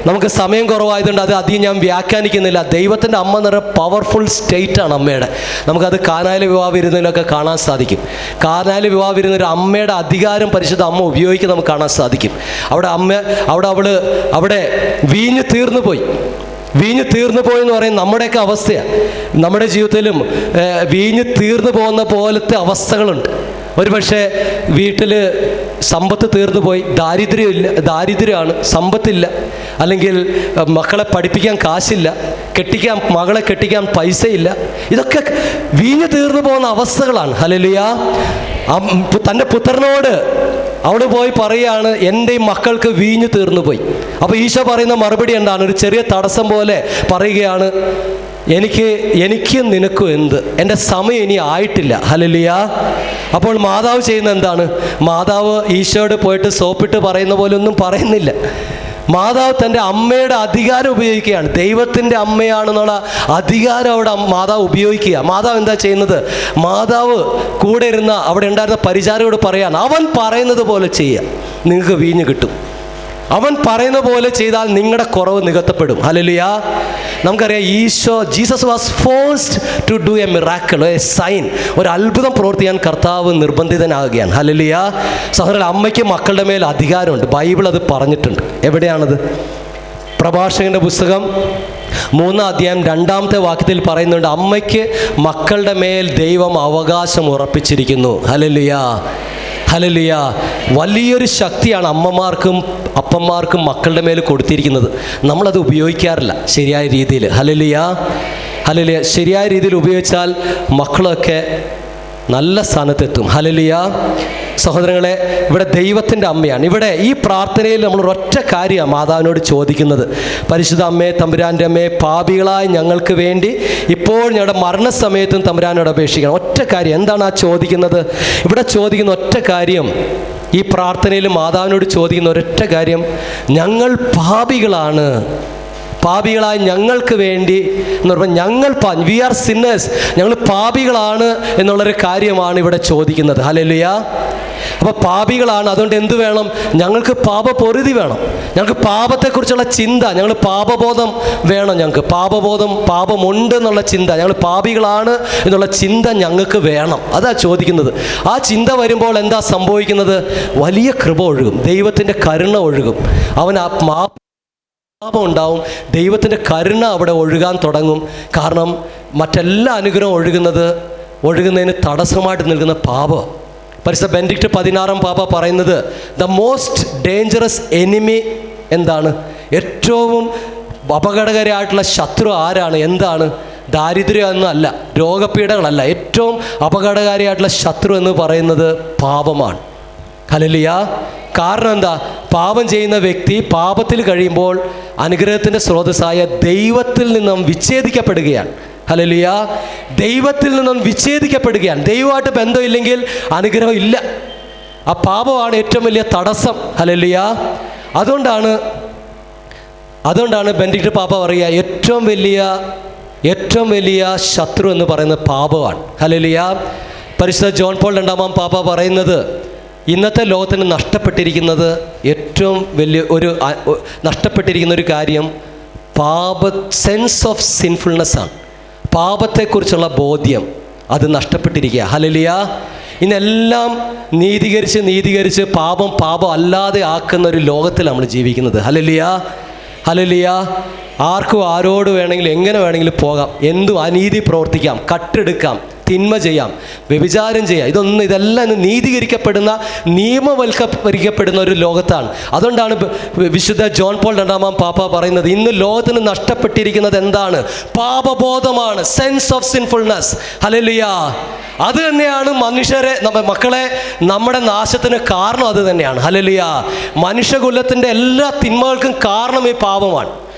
നമുക്ക് സമയം കുറവായതുകൊണ്ട് അത് അധികം ഞാൻ വ്യാഖ്യാനിക്കുന്നില്ല. ദൈവത്തിൻ്റെ അമ്മ എന്ന് പറയുന്ന പവർഫുൾ സ്റ്റേറ്റാണ് അമ്മയുടെ. നമുക്കത് കാനായിലെ വിവാഹ വിരുന്നിലൊക്കെ കാണാൻ സാധിക്കും. കാനായിലെ വിവാഹ വിരുന്നൊരു അമ്മയുടെ അധികാരം പരിശുദ്ധ അമ്മ ഉപയോഗിക്കുന്നത് നമുക്ക് കാണാൻ സാധിക്കും. അവിടെ വീഞ്ഞ് തീർന്നു പോയി എന്ന് പറയുന്നത് നമ്മുടെയൊക്കെ അവസ്ഥയാണ്. നമ്മുടെ ജീവിതത്തിലും വീഞ്ഞ് തീർന്നു പോകുന്ന പോലത്തെ അവസ്ഥകളുണ്ട്. ഒരുപക്ഷെ വീട്ടിൽ സമ്പത്ത് തീർന്നു പോയി, ദാരിദ്ര്യമാണ്, സമ്പത്തില്ല, അല്ലെങ്കിൽ മക്കളെ പഠിപ്പിക്കാൻ കാശില്ല, മകളെ കെട്ടിക്കാൻ പൈസയില്ല. ഇതൊക്കെ വീഞ്ഞ് തീർന്നു പോകുന്ന അവസ്ഥകളാണ്. ഹല്ലേലൂയ. തൻ്റെ പുത്രനോട് അവിടെ പോയി പറയുകയാണ്, എൻ്റെ മക്കൾക്ക് വീഞ്ഞു തീർന്നു പോയി. അപ്പോൾ ഈശോ പറയുന്ന മറുപടി എന്താണ്? ഒരു ചെറിയ തടസ്സം പോലെ പറയുകയാണ്, എനിക്ക് നിനക്കും എന്ത്, എൻ്റെ സമയം ഇനി ആയിട്ടില്ല. ഹല്ലേലൂയ. അപ്പോൾ മാതാവ് ചെയ്യുന്ന എന്താണ്? മാതാവ് ഈശോയോട് പോയിട്ട് സോപ്പിട്ട് പറയുന്ന പോലെ ഒന്നും പറയുന്നില്ല. മാതാവ് തൻ്റെ അമ്മയുടെ അധികാരം ഉപയോഗിക്കുകയാണ്. ദൈവത്തിൻ്റെ അമ്മയാണെന്നുള്ള അധികാരം അവിടെ മാതാവ് ഉപയോഗിക്കുക. മാതാവ് എന്താ ചെയ്യുന്നത്? മാതാവ് കൂടെ ഇരുന്ന അവിടെ ഉണ്ടായിരുന്ന പരിചാരകരോട് പറയാണ്, അവൻ പറയുന്നത് പോലെ ചെയ്യുക, നിങ്ങൾക്ക് വീഞ്ഞ് കിട്ടും. അവൻ പറയുന്ന പോലെ ചെയ്താൽ നിങ്ങളുടെ കുറവ് നികത്തപ്പെടും. ഹല്ലേലൂയ. നമുക്കറിയാം, Jesus was forced to do a miracle, a sign. ഒരു അത്ഭുതം പ്രവർത്തിക്കാൻ കർത്താവ് നിർബന്ധിതനാകുകയാണ്. ഹല്ലേലൂയ. സഹോദരൻ, അമ്മയ്ക്ക് മക്കളുടെ മേൽ അധികാരമുണ്ട്. ബൈബിൾ അത് പറഞ്ഞിട്ടുണ്ട്. എവിടെയാണത്? പ്രഭാഷകന്റെ പുസ്തകം 3-ാം അധ്യായം 2-ാമത്തെ വാക്യത്തിൽ പറയുന്നുണ്ട്, അമ്മയ്ക്ക് മക്കളുടെ മേൽ ദൈവം അവകാശം ഉറപ്പിച്ചിരിക്കുന്നു. Hallelujah, hallelujah. വലിയൊരു ശക്തിയാണ് അമ്മമാർക്കും അപ്പന്മാർക്കും മക്കളുടെ മേൽ കൊടുത്തിരിക്കുന്നത്. നമ്മളത് ഉപയോഗിക്കാറില്ല ശരിയായ രീതിയിൽ. Hallelujah, hallelujah. ശരിയായ രീതിയിൽ ഉപയോഗിച്ചാൽ മക്കളൊക്കെ നല്ല സ്ഥാനത്തെത്തും. ഹല്ലേലൂയ. സഹോദരങ്ങളെ, ഇവിടെ ദൈവത്തിൻ്റെ അമ്മയാണ്. ഇവിടെ ഈ പ്രാർത്ഥനയിൽ നമ്മൾ ഒരൊറ്റ കാര്യമാണ് മാതാവിനോട് ചോദിക്കുന്നത്: പരിശുദ്ധ അമ്മേ, തമ്പുരാൻ്റെ അമ്മേ, പാപികളായ ഞങ്ങൾക്ക് വേണ്ടി ഇപ്പോൾ ഞങ്ങളുടെ മരണസമയത്തും തമ്പുരാനോട് അപേക്ഷിക്കണം. ഒറ്റ കാര്യം. എന്താണ് ആ ചോദിക്കുന്നത്? ഇവിടെ ചോദിക്കുന്ന ഒറ്റ കാര്യം, ഈ പ്രാർത്ഥനയിൽ മാതാവിനോട് ചോദിക്കുന്ന ഒരൊറ്റ കാര്യം, ഞങ്ങൾ പാപികളാണ്, പാപികളായ ഞങ്ങൾക്ക് വേണ്ടി എന്ന് പറയുമ്പോൾ വി ആർ സിന്നേഴ്സ്, ഞങ്ങൾ പാപികളാണ് എന്നുള്ളൊരു കാര്യമാണ് ഇവിടെ ചോദിക്കുന്നത്. ഹല്ലേലൂയ. അപ്പോൾ പാപികളാണ്, അതുകൊണ്ട് എന്ത് വേണം? ഞങ്ങൾക്ക് പാപപൊറുതി വേണം, ഞങ്ങൾക്ക് പാപത്തെക്കുറിച്ചുള്ള ചിന്ത, ഞങ്ങൾ പാപബോധം വേണം, ഞങ്ങൾക്ക് പാപമുണ്ട് എന്നുള്ള ചിന്ത, ഞങ്ങൾ പാപികളാണ് എന്നുള്ള ചിന്ത ഞങ്ങൾക്ക് വേണം. അതാ ചോദിക്കുന്നത്. ആ ചിന്ത വരുമ്പോൾ എന്താ സംഭവിക്കുന്നത്? വലിയ കൃപ ഒഴുകും, ദൈവത്തിൻ്റെ കരുണ ഒഴുകും. അവൻ പാപം ഉണ്ടാവും, ദൈവത്തിൻ്റെ കരുണ അവിടെ ഒഴുകാൻ തുടങ്ങും. കാരണം മറ്റെല്ലാ അനുഗ്രഹം ഒഴുകുന്നതിന് തടസ്സമായിട്ട് നിൽക്കുന്ന പാപം. പരിശുദ്ധ ബെനഡിക്ട് 16 പാപ്പ പറയുന്നത്, ദ മോസ്റ്റ് ഡേഞ്ചറസ് എനിമി എന്താണ്? ഏറ്റവും അപകടകരമായിട്ടുള്ള ശത്രു ആരാണ്? എന്താണ്? ദാരിദ്ര്യം എന്നല്ല, രോഗപീഠകളല്ല. ഏറ്റവും അപകടകാരിയായിട്ടുള്ള ശത്രു എന്ന് പറയുന്നത് പാപമാണ്. ഹല്ലേലൂയ. കാരണം എന്താ? പാപം ചെയ്യുന്ന വ്യക്തി പാപത്തിൽ കഴിയുമ്പോൾ അനുഗ്രഹത്തിൻ്റെ സ്രോതസ്സായ ദൈവത്തിൽ നിന്നും വിച്ഛേദിക്കപ്പെടുകയാണ്. ഹല്ലേലൂയ. ദൈവത്തിൽ നിന്നും വിച്ഛേദിക്കപ്പെടുകയാണ്. ദൈവമായിട്ട് ബന്ധമില്ലെങ്കിൽ അനുഗ്രഹം ഇല്ല. ആ പാപമാണ് ഏറ്റവും വലിയ തടസ്സം. ഹല്ലേലൂയ. അതുകൊണ്ടാണ് ബെനഡിക്ട് പാപ്പ പറയുക, ഏറ്റവും വലിയ ശത്രു എന്ന് പറയുന്നത് പാപമാണ്. ഹല്ലേലൂയ. പരിശുദ്ധ ജോൺ പോൾ 2-ാം പാപ്പ പറയുന്നത്, ഇന്നത്തെ ലോകത്തിന് നഷ്ടപ്പെട്ടിരിക്കുന്നത് ഏറ്റവും വലിയ നഷ്ടപ്പെട്ടിരിക്കുന്ന ഒരു കാര്യം സെൻസ് ഓഫ് സിൻഫുൾനെസ് ആണ്. പാപത്തെക്കുറിച്ചുള്ള ബോധ്യം അത് നഷ്ടപ്പെട്ടിരിക്കുക. ഹല്ലേലൂയ. ഇന്നെല്ലാം നീതീകരിച്ച് പാപം അല്ലാതെ ആക്കുന്ന ഒരു ലോകത്തിൽ നമ്മൾ ജീവിക്കുന്നത്. Hallelujah, hallelujah. ആർക്കും ആരോട് വേണമെങ്കിലും എങ്ങനെ വേണമെങ്കിലും പോകാം, എന്തും അനീതി പ്രവർത്തിക്കാം, കട്ടെടുക്കാം, തിന്മ ചെയ്യാം, വ്യഭിചാരം ചെയ്യാം. ഇതെല്ലാം നീതീകരിക്കപ്പെടുന്ന, നിയമവൽക്കരിക്കപ്പെടുന്ന ഒരു ലോകത്താണ്. അതുകൊണ്ടാണ് വിശുദ്ധ ജോൺ പോൾ 2-ാം പാപ്പ പറയുന്നത്, ഇന്ന് ലോകത്തിന് നഷ്ടപ്പെട്ടിരിക്കുന്നത് എന്താണ്? പാപബോധമാണ്, സെൻസ് ഓഫ് സിൻഫുൾനെസ്. ഹല്ലേലൂയ. അത് തന്നെയാണ് മക്കളെ നമ്മുടെ നാശത്തിന് കാരണം. അത് തന്നെയാണ്. ഹല്ലേലൂയ. മനുഷ്യകുലത്തിൻ്റെ എല്ലാ തിന്മകൾക്കും കാരണം ഈ പാപമാണ്.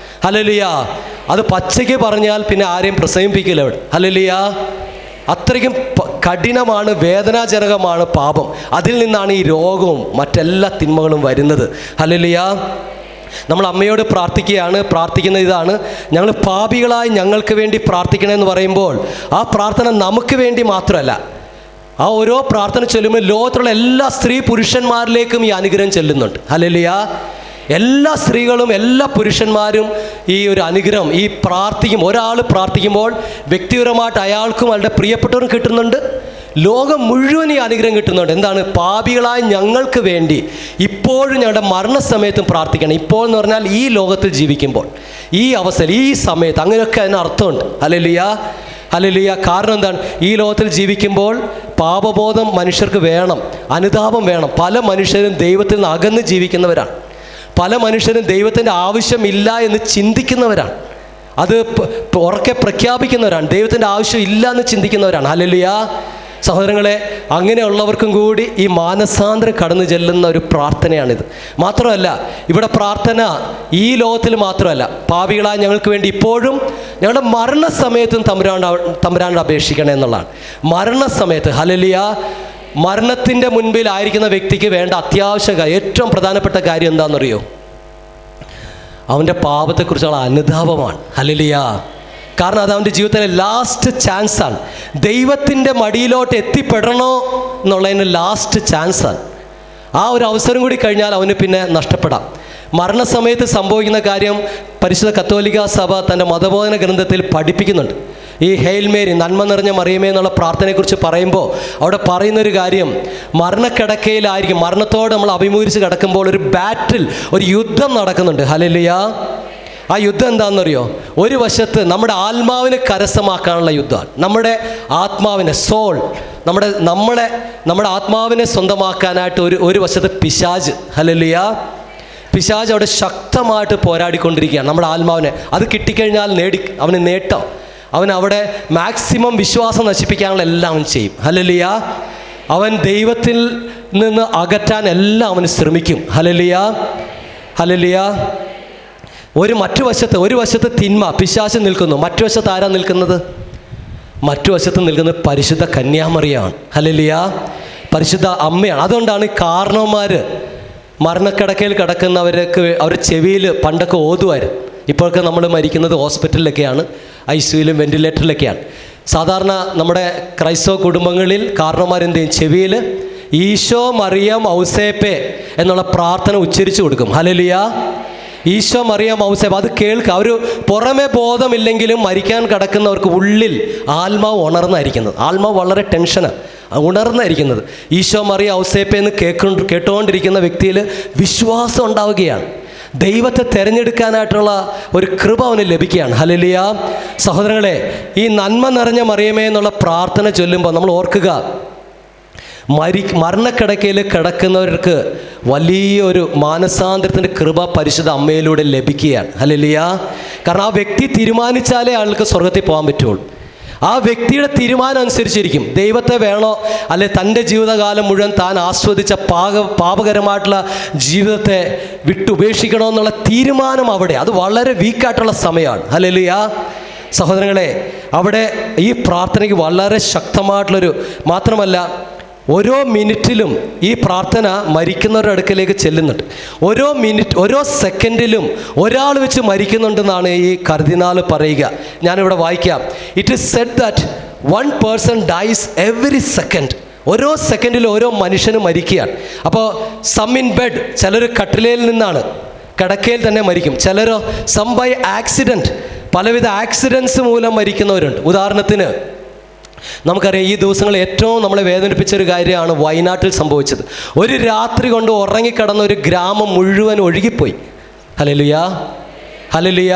ഹല്ലേലൂയ. അത് പച്ചയ്ക്ക് പറഞ്ഞാൽ പിന്നെ ആരെയും പ്രസവിപ്പിക്കില്ല അവിടെ. ഹല്ലേലൂയ. അത്രയ്ക്കും കഠിനമാണ്, വേദനാജനകമാണ് പാപം. അതിൽ നിന്നാണ് ഈ രോഗവും മറ്റെല്ലാ തിന്മകളും വരുന്നത്. ഹല്ലേലൂയ. നമ്മൾ അമ്മയോട് പ്രാർത്ഥിക്കുന്ന ഇതാണ്, ഞങ്ങൾ പാപികളായി ഞങ്ങൾക്ക് വേണ്ടി പ്രാർത്ഥിക്കണമെന്ന് പറയുമ്പോൾ ആ പ്രാർത്ഥന നമുക്ക് വേണ്ടി മാത്രമല്ല, ആ ഓരോ പ്രാർത്ഥന ചൊല്ലുമ്പോൾ ലോകത്തുള്ള എല്ലാ സ്ത്രീ പുരുഷന്മാരിലേക്കും ഈ അനുഗ്രഹം ചെല്ലുന്നുണ്ട്. ഹല്ലേലൂയ. എല്ലാ സ്ത്രീകളും എല്ലാ പുരുഷന്മാരും ഈ ഒരു അനുഗ്രഹം ഈ ഒരാൾ പ്രാർത്ഥിക്കുമ്പോൾ വ്യക്തിപരമായിട്ട് അയാൾക്കും അയാളുടെ പ്രിയപ്പെട്ടവരും കിട്ടുന്നുണ്ട്, ലോകം മുഴുവൻ ഈ അനുഗ്രഹം കിട്ടുന്നുണ്ട്. എന്താണ്? പാപികളായ ഞങ്ങൾക്ക് വേണ്ടി ഇപ്പോഴും ഞങ്ങളുടെ മരണസമയത്തും പ്രാർത്ഥിക്കണം. ഇപ്പോൾ എന്ന് പറഞ്ഞാൽ ഈ ലോകത്തിൽ ജീവിക്കുമ്പോൾ, ഈ അവസ്ഥയിൽ, ഈ സമയത്ത്, അങ്ങനെയൊക്കെ അതിന് അർത്ഥമുണ്ട്. Hallelujah, hallelujah. കാരണം എന്താണ്? ഈ ലോകത്തിൽ ജീവിക്കുമ്പോൾ പാപബോധം മനുഷ്യർക്ക് വേണം, അനുതാപം വേണം. പല മനുഷ്യരും ദൈവത്തിൽ നിന്ന് അകന്ന് ജീവിക്കുന്നവരാണ്. പല മനുഷ്യരും ദൈവത്തിൻ്റെ ആവശ്യമില്ല എന്ന് ചിന്തിക്കുന്നവരാണ്. അത് ഉറക്കെ പ്രഖ്യാപിക്കുന്നവരാണ്. ദൈവത്തിൻ്റെ ആവശ്യം ഇല്ല എന്ന് ചിന്തിക്കുന്നവരാണ്. ഹല്ലേലൂയ. സഹോദരങ്ങളെ, അങ്ങനെയുള്ളവർക്കും കൂടി ഈ മാനസാന്തരം കടന്നു ചെല്ലുന്ന ഒരു പ്രാർത്ഥനയാണിത്. മാത്രമല്ല, ഇവിടെ പ്രാർത്ഥന ഈ ലോകത്തിൽ മാത്രമല്ല, പാപികളായ ഞങ്ങൾക്ക് വേണ്ടി ഇപ്പോഴും ഞങ്ങളുടെ മരണസമയത്തും തമ്പുരാനോട് അപേക്ഷിക്കണേ എന്നുള്ളതാണ്. മരണസമയത്ത്, ഹല്ലേലൂയ, മരണത്തിൻ്റെ മുൻപിലായിരിക്കുന്ന വ്യക്തിക്ക് വേണ്ട അത്യാവശ്യ ഏറ്റവും പ്രധാനപ്പെട്ട കാര്യം എന്താണെന്നറിയോ? അവൻ്റെ പാപത്തെക്കുറിച്ചുള്ള അനുതാപമാണ്. ഹല്ലേലൂയ. കാരണം അത് അവൻ്റെ ജീവിതത്തിലെ ലാസ്റ്റ് ചാൻസാണ്. ദൈവത്തിൻ്റെ മടിയിലോട്ട് എത്തിപ്പെടണോ എന്നുള്ളതിന് ലാസ്റ്റ് ചാൻസാണ്. ആ ഒരു അവസരം കൂടി കഴിഞ്ഞാൽ അവന് പിന്നെ നഷ്ടപ്പെടാം. മരണസമയത്ത് സംഭവിക്കുന്ന കാര്യം പരിശുദ്ധ കത്തോലിക്ക സഭ തൻ്റെ മതബോധന ഗ്രന്ഥത്തിൽ പഠിപ്പിക്കുന്നുണ്ട്. ഈ ഹെയിൽ മേരി, നന്മ നിറഞ്ഞ മറിയമേ എന്നുള്ള പ്രാർത്ഥനയെക്കുറിച്ച് പറയുമ്പോൾ അവിടെ പറയുന്നൊരു കാര്യം, മരണക്കിടക്കയിലായിരിക്കും, മരണത്തോട് നമ്മൾ അഭിമുഖീകരിച്ച് കിടക്കുമ്പോൾ ഒരു ബാറ്റിൽ, ഒരു യുദ്ധം നടക്കുന്നുണ്ട്. ഹല്ലേലൂയ. ആ യുദ്ധം എന്താണെന്നറിയോ? ഒരു വശത്ത് നമ്മുടെ ആത്മാവിനെ കരസ്ഥമാക്കാനുള്ള യുദ്ധമാണ്. നമ്മുടെ ആത്മാവിനെ, സോൾ, നമ്മുടെ ആത്മാവിനെ സ്വന്തമാക്കാനായിട്ട് ഒരു വശത്ത് പിശാച്, ഹല്ലേലൂയ, പിശാച് അവിടെ ശക്തമായിട്ട് പോരാടിക്കൊണ്ടിരിക്കുകയാണ് നമ്മുടെ ആത്മാവിനെ. അത് കിട്ടിക്കഴിഞ്ഞാൽ അവന് നേട്ടം. അവൻ അവിടെ മാക്സിമം വിശ്വാസം നശിപ്പിക്കാനുള്ള എല്ലാം അവൻ ചെയ്യും. ഹല്ലേലൂയ. അവൻ ദൈവത്തിൽ നിന്ന് അകറ്റാൻ എല്ലാം അവന് ശ്രമിക്കും. Hallelujah, hallelujah. ഒരു വശത്ത് തിന്മ, പിശാച് നിൽക്കുന്നു. മറ്റു വശത്ത് ആരാ നിൽക്കുന്നത്? മറ്റു വശത്ത് നിൽക്കുന്നത് പരിശുദ്ധ കന്യാമറിയാണ്. ഹല്ലേലൂയ, പരിശുദ്ധ അമ്മയാണ്. അതുകൊണ്ടാണ് കാരണവന്മാർ മരണക്കിടക്കയിൽ കിടക്കുന്നവർക്ക് അവർ ചെവിയിൽ പണ്ടൊക്കെ ഓതുമായിരുന്നു. ഇപ്പോഴൊക്കെ നമ്മൾ മരിക്കുന്നത് ഹോസ്പിറ്റലിലൊക്കെയാണ്, ICUയിലും വെന്റിലേറ്ററിലൊക്കെയാണ്. സാധാരണ നമ്മുടെ ക്രൈസ്തവ കുടുംബങ്ങളിൽ കാരണവന്മാരെന്ത് ചെയ്യും? ചെവിയിൽ ഈശോ മറിയം ഔസേപ്പേ എന്നുള്ള പ്രാർത്ഥന ഉച്ചരിച്ചു കൊടുക്കും. ഹല്ലേലൂയ. ഈശോ മറിയം ഔസേപ്പ്, അത് കേൾക്കുക. അവർ പുറമെ ബോധമില്ലെങ്കിലും മരിക്കാൻ കിടക്കുന്നവർക്ക് ഉള്ളിൽ ആത്മാവ് ഉണർന്നായിരിക്കുന്നത്. ആത്മാവ് വളരെ ടെൻഷനാണ്, ഉണർന്നായിരിക്കുന്നത്. ഈശോ മറിയം ഔസേപ്പേ എന്ന് കേട്ടുകൊണ്ടിരിക്കുന്ന വ്യക്തിയിൽ വിശ്വാസം ഉണ്ടാവുകയാണ്. ദൈവത്തെ തിരഞ്ഞെടുക്കാനായിട്ടുള്ള ഒരു കൃപ അവന് ലഭിക്കുകയാണ്. ഹല്ലേലൂയ. സഹോദരങ്ങളെ, ഈ നന്മ നിറഞ്ഞ മറിയമേ എന്നുള്ള പ്രാർത്ഥന ചൊല്ലുമ്പോൾ നമ്മൾ ഓർക്കുക, മരണക്കിടക്കയിൽ കിടക്കുന്നവർക്ക് വലിയൊരു മാനസാന്തരത്തിൻ്റെ കൃപ പരിശുദ്ധ അമ്മയിലൂടെ ലഭിക്കുകയാണ്. ഹല്ലേലൂയ. കാരണം ആ വ്യക്തി തീരുമാനിച്ചാലേ ആൾക്ക് സ്വർഗത്തിൽ പോകാൻ പറ്റുള്ളൂ. ആ വ്യക്തിയുടെ തീരുമാനം അനുസരിച്ചിരിക്കും. ദൈവത്തെ വേണോ, അല്ലെ തൻ്റെ ജീവിതകാലം മുഴുവൻ താൻ ആസ്വദിച്ച പാപകരമായിട്ടുള്ള ജീവിതത്തെ വിട്ടുപേക്ഷിക്കണോ എന്നുള്ള തീരുമാനം അവിടെ, അത് വളരെ വീക്കായിട്ടുള്ള സമയമാണ്. ഹല്ലേലൂയ. സഹോദരങ്ങളെ, അവിടെ ഈ പ്രാർത്ഥനയ്ക്ക് വളരെ ശക്തമായിട്ടുള്ളൊരു, മാത്രമല്ല ഓരോ മിനിറ്റിലും ഈ പ്രാർത്ഥന മരിക്കുന്നവരുടെ അടുക്കലേക്ക് ചെല്ലുന്നുണ്ട്. ഓരോ സെക്കൻഡിലും ഒരാൾ വെച്ച് മരിക്കുന്നുണ്ടെന്നാണ് ഈ കർദിനാൾ പറയുക. ഞാനിവിടെ വായിക്കാം. It is said that 1 person dies every second. ഓരോ സെക്കൻഡിലും ഓരോ മനുഷ്യനും മരിക്കുകയാണ്. അപ്പോൾ സം ഇൻ ബെഡ്, ചിലർ കട്ടിലയിൽ നിന്നാണ്, കിടക്കയിൽ തന്നെ മരിക്കും. ചിലരോ സം ബൈ ആക്സിഡൻറ്റ്, പലവിധ ആക്സിഡൻസ് മൂലം മരിക്കുന്നവരുണ്ട്. ഉദാഹരണത്തിന് നമുക്കറിയാം, ഈ ദിവസങ്ങളിൽ ഏറ്റവും നമ്മളെ വേദനിപ്പിച്ചൊരു കാര്യമാണ് വയനാട്ടിൽ സംഭവിച്ചത്. ഒരു രാത്രി കൊണ്ട് ഉറങ്ങിക്കിടന്ന ഒരു ഗ്രാമം മുഴുവൻ ഒഴുകിപ്പോയി. Hallelujah, hallelujah.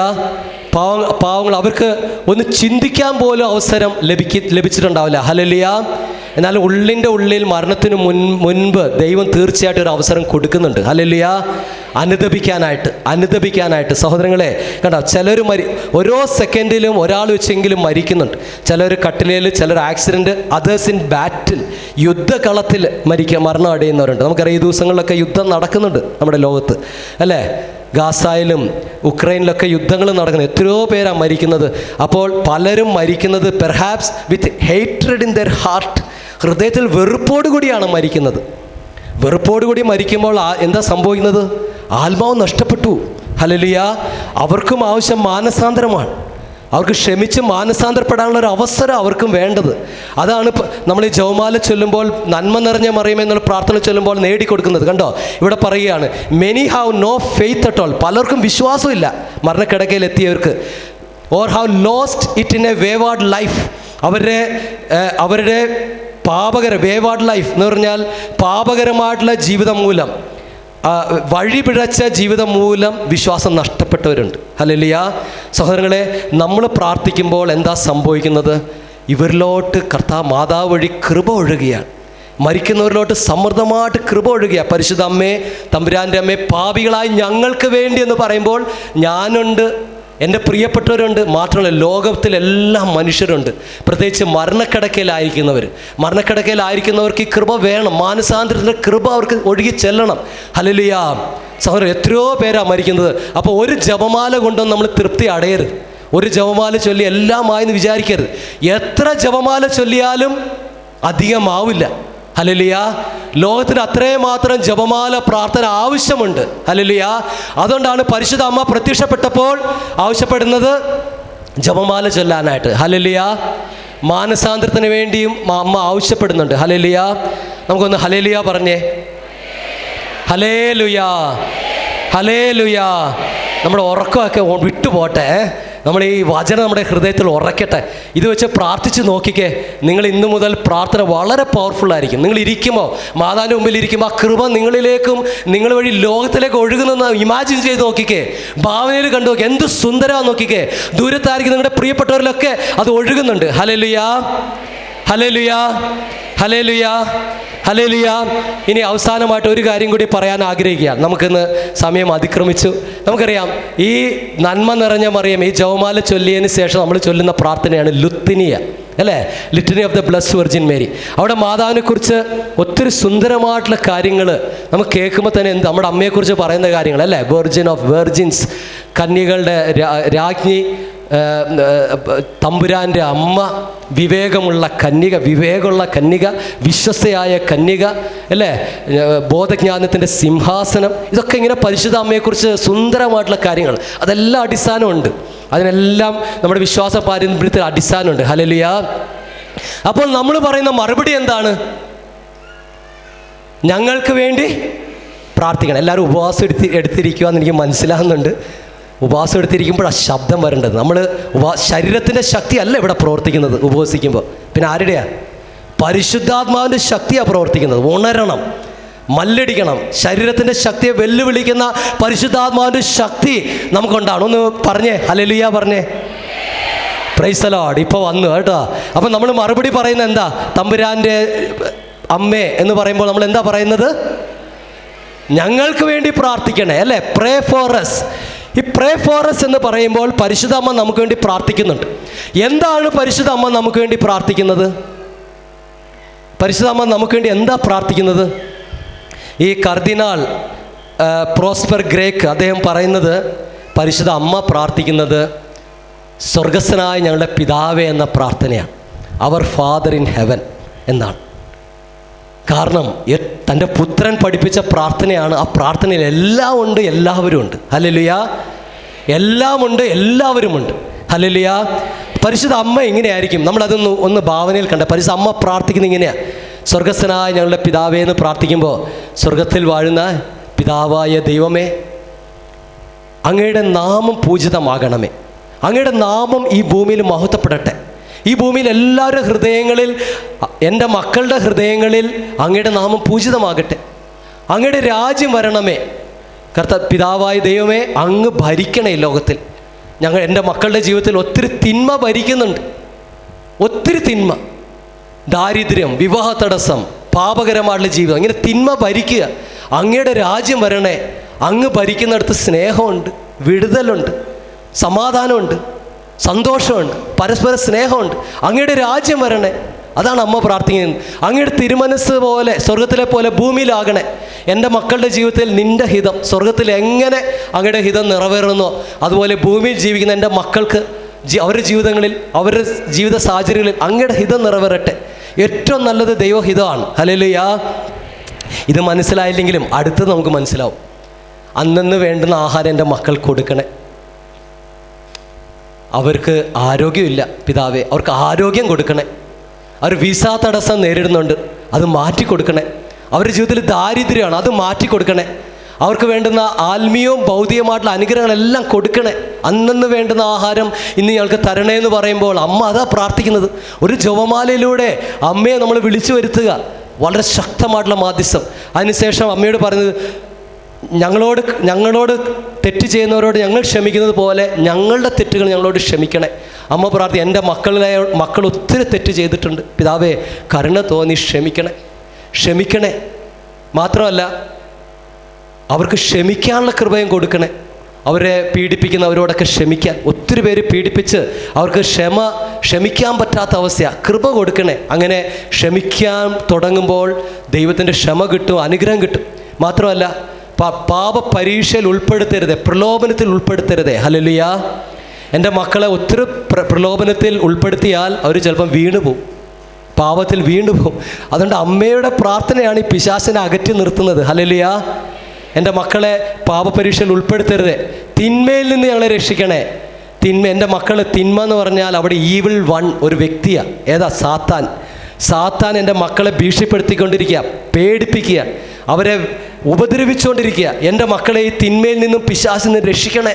പാവങ്ങൾ, അവർക്ക് ഒന്ന് ചിന്തിക്കാൻ പോലും അവസരം ലഭിച്ചിട്ടുണ്ടാവില്ല. ഹല്ലേലൂയ. എന്നാൽ ഉള്ളിൽ മരണത്തിന് മുൻപ് ദൈവം തീർച്ചയായിട്ടും ഒരു അവസരം കൊടുക്കുന്നുണ്ട്. ഹല്ലേലൂയ. അനുദപിക്കാനായിട്ട് സഹോദരങ്ങളെ കണ്ടോ, ചിലർ ഓരോ സെക്കൻഡിലും ഒരാൾ വെച്ചെങ്കിലും മരിക്കുന്നുണ്ട്. ചിലർ കട്ടിലേൽ, ചിലർ ആക്സിഡൻറ്റ്, അതേഴ്സ് ഇൻ ബാറ്റിൽ, യുദ്ധകളത്തിൽ മരണം അടയുന്നവരുണ്ട്. നമുക്കറിയാം ഈ ദിവസങ്ങളിലൊക്കെ യുദ്ധം നടക്കുന്നുണ്ട് നമ്മുടെ ലോകത്ത്, അല്ലേ? ഗാസയിലും ഉക്രൈനിലൊക്കെ യുദ്ധങ്ങൾ നടക്കുന്നത്, എത്രയോ പേരാണ് മരിക്കുന്നത്. അപ്പോൾ പലരും മരിക്കുന്നത് perhaps with hatred in there heart, ഹൃദയത്തിൽ വെറുപ്പോടുകൂടിയാണ് മരിക്കുന്നത്. വെറുപ്പോടുകൂടി മരിക്കുമ്പോൾ എന്താ സംഭവിക്കുന്നത്? ആത്മാവ് നഷ്ടപ്പെട്ടു. ഹല്ലേലൂയ. അവർക്കും ആവശ്യം മാനസാന്തരമാണ്. അവർക്ക് ക്ഷമിച്ച് മാനസാന്തരപ്പെടാനുള്ള ഒരു അവസരം അവർക്കും വേണ്ടത്. അതാണ് നമ്മൾ ഈ ജപമാല ചൊല്ലുമ്പോൾ, നന്മ നിറഞ്ഞ മറിയമേ എന്നുള്ള പ്രാർത്ഥന ചൊല്ലുമ്പോൾ നേടിക്കൊടുക്കുന്നത്. കണ്ടോ, ഇവിടെ പറയുകയാണ്, many have no faith at all. പലർക്കും വിശ്വാസമില്ല മരണക്കിടക്കയിൽ എത്തിയവർക്ക്. Or have lost it in a wayward life. അവരുടെ വേവാർഡ് ലൈഫ് എന്ന് പറഞ്ഞാൽ പാപകരമായിട്ടുള്ള ജീവിതം മൂലം, വഴിപിഴച്ച ജീവിതം മൂലം വിശ്വാസം നഷ്ടപ്പെട്ടവരുണ്ട്. ഹല്ലേലൂയ. സഹോദരങ്ങളെ, നമ്മൾ പ്രാർത്ഥിക്കുമ്പോൾ എന്താ സംഭവിക്കുന്നത്? ഇവരിലോട്ട് മാതാവ് വഴി കൃപ ഒഴുകുകയാണ്. മരിക്കുന്നവരിലോട്ട് സമൃദ്ധമായിട്ട് കൃപ ഒഴുകുക. പരിശുദ്ധ അമ്മേ, തമ്പുരാൻ്റെ അമ്മേ, പാപികളായി ഞങ്ങൾക്ക് വേണ്ടി എന്ന് പറയുമ്പോൾ ഞാനുണ്ട്, എൻ്റെ പ്രിയപ്പെട്ടവരുണ്ട്, മാത്രമല്ല ലോകത്തിലെല്ലാം മനുഷ്യരുണ്ട്. പ്രത്യേകിച്ച് മരണക്കിടക്കയിലായിരിക്കുന്നവർക്ക് ഈ കൃപ വേണം. മാനസാന്തരത്തിൻ്റെ കൃപ അവർക്ക് ഒഴുകി ചെല്ലണം. ഹല്ലേലൂയ. സഹോദരൻ, എത്രയോ പേരാണ് മരിക്കുന്നത്. അപ്പോൾ ഒരു ജപമാല കൊണ്ടൊന്നും നമ്മൾ തൃപ്തി അടയരുത്. ഒരു ജപമാല ചൊല്ലി എല്ലാമായെന്ന് വിചാരിക്കരുത്. എത്ര ജപമാല ചൊല്ലിയാലും അധികമാവില്ല. ഹല്ലേലൂയ. ലോകത്തിന് അത്രയും മാത്രം ജപമാല പ്രാർത്ഥന ആവശ്യമുണ്ട്. ഹല്ലേലൂയ. അതുകൊണ്ടാണ് പരിശുദ്ധ അമ്മ പ്രത്യക്ഷപ്പെട്ടപ്പോൾ ആവശ്യപ്പെടുന്നത് ജപമാല ചൊല്ലാനായിട്ട്. ഹല്ലേലൂയ. മാനസാന്തരത്തിന് വേണ്ടിയും അമ്മ ആവശ്യപ്പെടുന്നുണ്ട്. ഹല്ലേലൂയ. നമുക്കൊന്ന് ഹല്ലേലൂയ പറഞ്ഞേ. Hallelujah, hallelujah. നമ്മുടെ ഉറക്കമൊക്കെ വിട്ടുപോട്ടെ. നമ്മൾ ഈ വചനം നമ്മുടെ ഹൃദയത്തിൽ ഉറക്കട്ടെ. ഇത് വെച്ച് പ്രാർത്ഥിച്ച് നോക്കിക്കേ. നിങ്ങൾ ഇന്നു മുതൽ പ്രാർത്ഥന വളരെ പവർഫുള്ളായിരിക്കും. നിങ്ങൾ ഇരിക്കുമ്പോൾ, മാതാവിൻ്റെ മുമ്പിൽ ഇരിക്കുമ്പോൾ ആ കൃപ നിങ്ങളിലേക്കും നിങ്ങൾ വഴി ലോകത്തിലേക്ക് ഒഴുകുന്നെന്ന് ഇമാജിൻ ചെയ്ത് നോക്കിക്കേ. ഭാവനയിൽ കണ്ടു നോക്കി, എന്ത് സുന്ദരമാണെന്ന് നോക്കിക്കേ. ദൂരത്തായിരിക്കും നിങ്ങളുടെ പ്രിയപ്പെട്ടവരിലൊക്കെ അത് ഒഴുകുന്നുണ്ട്. Hallelujah, hallelujah, hallelujah, hallelujah. ഇനി അവസാനമായിട്ട് ഒരു കാര്യം കൂടി പറയാൻ ആഗ്രഹിക്കുകയാണ്. നമുക്കിന്ന് സമയം അതിക്രമിച്ചു. നമുക്കറിയാം, ഈ നന്മ നിറഞ്ഞ മറിയം ഈ ജപമാല ചൊല്ലിയതിന് ശേഷം നമ്മൾ ചൊല്ലുന്ന പ്രാർത്ഥനയാണ് ലുത്തിനിയ, അല്ലേ? Litany of the blessed virgin Mary. അവിടെ മാതാവിനെക്കുറിച്ച് ഒത്തിരി സുന്ദരമായിട്ടുള്ള കാര്യങ്ങൾ നമുക്ക് കേൾക്കുമ്പോൾ തന്നെ നമ്മുടെ അമ്മയെക്കുറിച്ച് പറയുന്ന കാര്യങ്ങൾ, അല്ലേ? വെർജിൻ ഓഫ് വെർജിൻസ്, കന്യകളുടെ രാജ്ഞി, തമ്പുരാൻ്റെ അമ്മ, വിവേകമുള്ള കന്യക, വിശ്വസ്തയായ കന്യക, അല്ലേ? ബോധജ്ഞാനത്തിൻ്റെ സിംഹാസനം. ഇതൊക്കെ ഇങ്ങനെ പരിശുദ്ധ അമ്മയെക്കുറിച്ച് സുന്ദരമായിട്ടുള്ള കാര്യങ്ങൾ, അതെല്ലാം അടിസ്ഥാനമുണ്ട്. അതിനെല്ലാം നമ്മുടെ വിശ്വാസ പാരമ്പര്യത്തിൽ അടിസ്ഥാനമുണ്ട്. ഹല്ലേലൂയ. അപ്പോൾ നമ്മൾ പറയുന്ന മറുപടി എന്താണ്? ഞങ്ങൾക്ക് വേണ്ടി പ്രാർത്ഥിക്കണം. എല്ലാവരും ഉപവാസം എടുത്തിരിക്കുവാന്ന് എനിക്ക് മനസ്സിലാകുന്നുണ്ട്. ഉപവാസം എടുത്തിരിക്കുമ്പോൾ ആ ശബ്ദം വരേണ്ടത്. നമ്മൾ ശരീരത്തിൻ്റെ ശക്തി അല്ല ഇവിടെ പ്രവർത്തിക്കുന്നത് ഉപവസിക്കുമ്പോൾ. പിന്നെ ആരുടെയാണ്? പരിശുദ്ധാത്മാവിൻ്റെ ശക്തിയാണ് പ്രവർത്തിക്കുന്നത്. ഉണരണം, മല്ലടിക്കണം. ശരീരത്തിൻ്റെ ശക്തിയെ വെല്ലുവിളിക്കുന്ന പരിശുദ്ധാത്മാവിൻ്റെ ശക്തി നമുക്കുണ്ടാണ്. ഒന്ന് പറഞ്ഞേ, ഹല്ലേലൂയ പറഞ്ഞേ. Praise the Lord. ഇപ്പോൾ വന്നു കേട്ടോ. അപ്പം നമ്മൾ മറുപടി പറയുന്നത് എന്താ? തമ്പുരാൻ്റെ അമ്മേ എന്ന് പറയുമ്പോൾ നമ്മൾ എന്താ പറയുന്നത്? ഞങ്ങൾക്ക് വേണ്ടി പ്രാർത്ഥിക്കണേ, അല്ലേ? Pray for us. ഈ പ്രേ ഫോർ us എന്ന് പറയുമ്പോൾ പരിശുദ്ധ അമ്മ നമുക്ക് വേണ്ടി പ്രാർത്ഥിക്കുന്നുണ്ട്. എന്താണ് പരിശുദ്ധ അമ്മ നമുക്ക് വേണ്ടി പ്രാർത്ഥിക്കുന്നത്? പരിശുദ്ധ അമ്മ നമുക്ക് വേണ്ടി എന്താ പ്രാർത്ഥിക്കുന്നത്? ഈ കർദിനാൾ പ്രോസ്പർ ഗ്രേക്ക് അദ്ദേഹം പറയുന്നത്, പരിശുദ്ധ അമ്മ പ്രാർത്ഥിക്കുന്നത് സ്വർഗസ്ഥനായ ഞങ്ങളുടെ പിതാവേ എന്ന പ്രാർത്ഥനയാണ്. അവർ ഫാദർ ഇൻ ഹെവൻ എന്നാണ്. കാരണം തൻ്റെ പുത്രൻ പഠിപ്പിച്ച പ്രാർത്ഥനയാണ്. ആ പ്രാർത്ഥനയിൽ എല്ലാം ഉണ്ട്, എല്ലാവരും ഉണ്ട്. ഹല്ലേലൂയ. എല്ലാം ഉണ്ട്, എല്ലാവരുമുണ്ട്. ഹല്ലേലൂയ. പരിശുദ്ധ അമ്മ എങ്ങനെയായിരിക്കും? നമ്മളതൊന്ന് ഒന്ന് ഭാവനയിൽ കണ്ട. പരിശുദ്ധ അമ്മ പ്രാർത്ഥിക്കുന്നത് ഇങ്ങനെയാണ്. സ്വർഗസ്ഥനായ ഞങ്ങളുടെ പിതാവേ എന്ന് പ്രാർത്ഥിക്കുമ്പോൾ, സ്വർഗത്തിൽ വാഴുന്ന പിതാവായ ദൈവമേ, അങ്ങയുടെ നാമം പൂജിതമാകണമേ. അങ്ങയുടെ നാമം ഈ ഭൂമിയിൽ മഹത്വപ്പെടട്ടെ. ഈ ഭൂമിയിൽ എല്ലാവരുടെ ഹൃദയങ്ങളിൽ, എൻ്റെ മക്കളുടെ ഹൃദയങ്ങളിൽ അങ്ങയുടെ നാമം പൂജിതമാകട്ടെ. അങ്ങയുടെ രാജ്യം വരണമേ. പിതാവായ ദൈവമേ, അങ്ങ് ഭരിക്കണേ ലോകത്തിൽ. എൻ്റെ മക്കളുടെ ജീവിതത്തിൽ ഒത്തിരി തിന്മ ഭരിക്കുന്നുണ്ട്. ഒത്തിരി തിന്മ, ദാരിദ്ര്യം, വിവാഹ തടസ്സം, പാപകരമായിട്ടുള്ള ജീവിതം, ഇങ്ങനെ തിന്മ ഭരിക്കുക. അങ്ങയുടെ രാജ്യം വരണേ. അങ്ങ് ഭരിക്കുന്നിടത്ത് സ്നേഹമുണ്ട്, വിടുതലുണ്ട്, സമാധാനമുണ്ട്, സന്തോഷമുണ്ട്, പരസ്പര സ്നേഹമുണ്ട്. അങ്ങയുടെ രാജ്യം വരണേ, അതാണ് അമ്മ പ്രാർത്ഥിക്കുന്നത്. അങ്ങയുടെ തിരുമനസ് പോലെ സ്വർഗത്തിലെ പോലെ ഭൂമിയിലാകണേ. എൻ്റെ മക്കളുടെ ജീവിതത്തിൽ നിൻ്റെ ഹിതം സ്വർഗത്തിൽ എങ്ങനെ അങ്ങയുടെ ഹിതം നിറവേറുന്നോ അതുപോലെ ഭൂമിയിൽ ജീവിക്കുന്ന എൻ്റെ മക്കൾക്ക് അവരുടെ ജീവിതങ്ങളിൽ, അവരുടെ ജീവിത സാഹചര്യങ്ങളിൽ അങ്ങയുടെ ഹിതം നിറവേറട്ടെ. ഏറ്റവും നല്ലത് ദൈവഹിതമാണ്. ഹല്ലേലൂയ. ഇത് മനസ്സിലായില്ലെങ്കിലും അടുത്ത് നമുക്ക് മനസ്സിലാവും. അന്നന്ന് വേണ്ടുന്ന ആഹാരം എൻ്റെ മക്കൾക്ക് കൊടുക്കണേ. അവർക്ക് ആരോഗ്യമില്ല പിതാവേ, അവർക്ക് ആരോഗ്യം കൊടുക്കണേ. അവർ വിസ തടസ്സം നേരിടുന്നുണ്ട്, അത് മാറ്റിക്കൊടുക്കണേ. അവരുടെ ജീവിതത്തിൽ ദാരിദ്ര്യമാണ്, അത് മാറ്റിക്കൊടുക്കണേ. അവർക്ക് വേണ്ടുന്ന ആത്മീയവും ഭൗതികമായിട്ടുള്ള അനുഗ്രഹങ്ങളെല്ലാം കൊടുക്കണേ. അന്നന്ന് വേണ്ടുന്ന ആഹാരം ഇന്ന് ഞങ്ങൾക്ക് തരണേ എന്ന് പറയുമ്പോൾ അമ്മ അതാ പ്രാർത്ഥിക്കുന്നത്. ഒരു ജപമാലയിലൂടെ അമ്മയെ നമ്മൾ വിളിച്ചു വരുത്തുക, വളരെ ശക്തമായിട്ടുള്ള മാധ്യസ്ഥം. അതിനുശേഷം അമ്മയോട് പറയുന്നത്, ഞങ്ങളോട് തെറ്റ് ചെയ്യുന്നവരോട് ഞങ്ങൾ ക്ഷമിക്കുന്നത് പോലെ ഞങ്ങളുടെ തെറ്റുകൾ ഞങ്ങളോട് ക്ഷമിക്കണേ. അമ്മ പ്രാർത്ഥി, എൻ്റെ മക്കൾ ഒത്തിരി തെറ്റ് ചെയ്തിട്ടുണ്ട് പിതാവേ, കരുണ തോന്നി ക്ഷമിക്കണേ. മാത്രമല്ല അവർക്ക് ക്ഷമിക്കാനുള്ള കൃപയും കൊടുക്കണേ. അവരെ പീഡിപ്പിക്കുന്നവരോടൊക്കെ ക്ഷമിക്കാൻ, ഒത്തിരി പേര് പീഡിപ്പിച്ച് അവർക്ക് ക്ഷമിക്കാൻ പറ്റാത്ത അവസ്ഥയാണ്. കൃപ കൊടുക്കണേ. അങ്ങനെ ക്ഷമിക്കാൻ തുടങ്ങുമ്പോൾ ദൈവത്തിൻ്റെ ക്ഷമ കിട്ടും, അനുഗ്രഹം കിട്ടും. മാത്രമല്ല പാപ പരീക്ഷയിൽ ഉൾപ്പെടുത്തരുതേ, പ്രലോഭനത്തിൽ ഉൾപ്പെടുത്തരുതേ. ഹല്ലേലൂയ. എൻ്റെ മക്കളെ ഒത്തിരി പ്രലോഭനത്തിൽ ഉൾപ്പെടുത്തിയാൽ അവർ ചിലപ്പം വീണുപോകും, പാപത്തിൽ വീണുപോകും. അതുകൊണ്ട് അമ്മയുടെ പ്രാർത്ഥനയാണ് ഈ പിശാചിനെ അകറ്റി നിർത്തുന്നത്. ഹല്ലേലൂയ. എൻ്റെ മക്കളെ പാപപരീക്ഷയിൽ ഉൾപ്പെടുത്തരുതേ, തിന്മയിൽ നിന്ന് ഞങ്ങളെ രക്ഷിക്കണേ. എൻ്റെ മക്കൾ തിന്മ എന്ന് പറഞ്ഞാൽ അവിടെ ഈവിൾ വൺ ഒരു വ്യക്തിയാണ്. ഏതാ? സാത്താൻ എൻ്റെ മക്കളെ ഭീഷണിപ്പെടുത്തിക്കൊണ്ടിരിക്കുക, പേടിപ്പിക്കുക, അവരെ ഉപദ്രവിച്ചുകൊണ്ടിരിക്കുക. എൻ്റെ മക്കളെ ഈ തിന്മയിൽ നിന്നും പിശാചിൽ നിന്ന് രക്ഷിക്കണേ.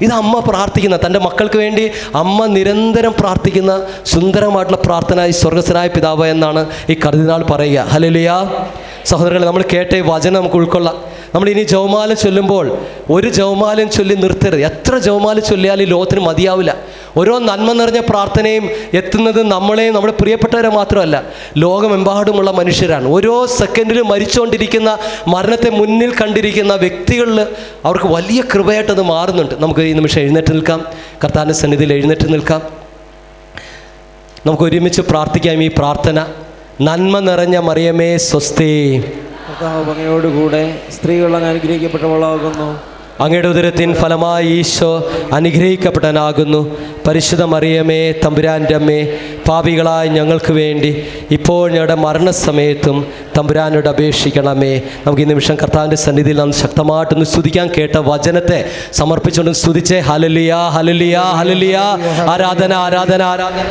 ഇത് അമ്മ പ്രാർത്ഥിക്കുന്ന, തൻ്റെ മക്കൾക്ക് വേണ്ടി അമ്മ നിരന്തരം പ്രാർത്ഥിക്കുന്ന സുന്ദരമായിട്ടുള്ള പ്രാർത്ഥന ഈ സ്വർഗസ്വനായ പിതാവ് എന്നാണ് ഈ കർദിനാൾ പറയുക. ഹല്ലേലൂയ. സഹോദരങ്ങളെ, നമ്മൾ കേട്ട ഈ വചനം നമുക്ക് ഉൾക്കൊള്ളാം. നമ്മൾ ഇനി ജപമാല ചൊല്ലുമ്പോൾ ഒരു ജപമാലയും ചൊല്ലി നിർത്തരുത്. എത്ര ജപമാല ചൊല്ലിയാൽ ഈ ലോകത്തിന് മതിയാവില്ല. ഓരോ നന്മ നിറഞ്ഞ പ്രാർത്ഥനയും എത്തുന്നത് നമ്മളെയും നമ്മുടെ പ്രിയപ്പെട്ടവരെ മാത്രമല്ല, ലോകമെമ്പാടുമുള്ള മനുഷ്യരാണ്. ഓരോ സെക്കൻഡിലും മരിച്ചുകൊണ്ടിരിക്കുന്ന, മരണത്തെ മുന്നിൽ കണ്ടിരിക്കുന്ന വ്യക്തികളിൽ അവർക്ക് വലിയ കൃപയായിട്ടത് മാറുന്നുണ്ട്. നമുക്ക് ഈ നിമിഷം എഴുന്നേറ്റ് നിൽക്കാം, കർത്താവിൻ്റെ സന്നിധിയിൽ എഴുന്നേറ്റ് നിൽക്കാം. നമുക്ക് ഒരുമിച്ച് പ്രാർത്ഥിക്കാം ഈ പ്രാർത്ഥന. നന്മ നിറഞ്ഞ മറിയമേ സ്വസ്തി, കർത്താവ് അങ്ങയോടുകൂടെ സ്ത്രീകൾ അങ്ങ് അനുഗ്രഹിക്കപ്പെട്ടവളാകുന്നു. അങ്ങയുടെ ഉദരത്തിൻ ഫലമായി ഈശോ അനുഗ്രഹിക്കപ്പെട്ടവനാകുന്നു. പരിശുദ്ധ മറിയമേ തമ്പുരാൻ്റെ അമ്മേ, പാപികളായ ഞങ്ങൾക്ക് വേണ്ടി ഇപ്പോൾ ഞങ്ങളുടെ മരണസമയത്തും തമ്പുരാനോട് അപേക്ഷിക്കണമേ. നമുക്ക് ഈ നിമിഷം കർത്താവിൻ്റെ സന്നിധിയിൽ നാം ശക്തമായിട്ടൊന്ന് സ്തുതിക്കാൻ. കേട്ട വചനത്തെ സമർപ്പിച്ചുകൊണ്ട് സ്തുതിച്ചേ. Hallelujah, hallelujah, hallelujah. ആരാധന, ആരാധന, ആരാധന.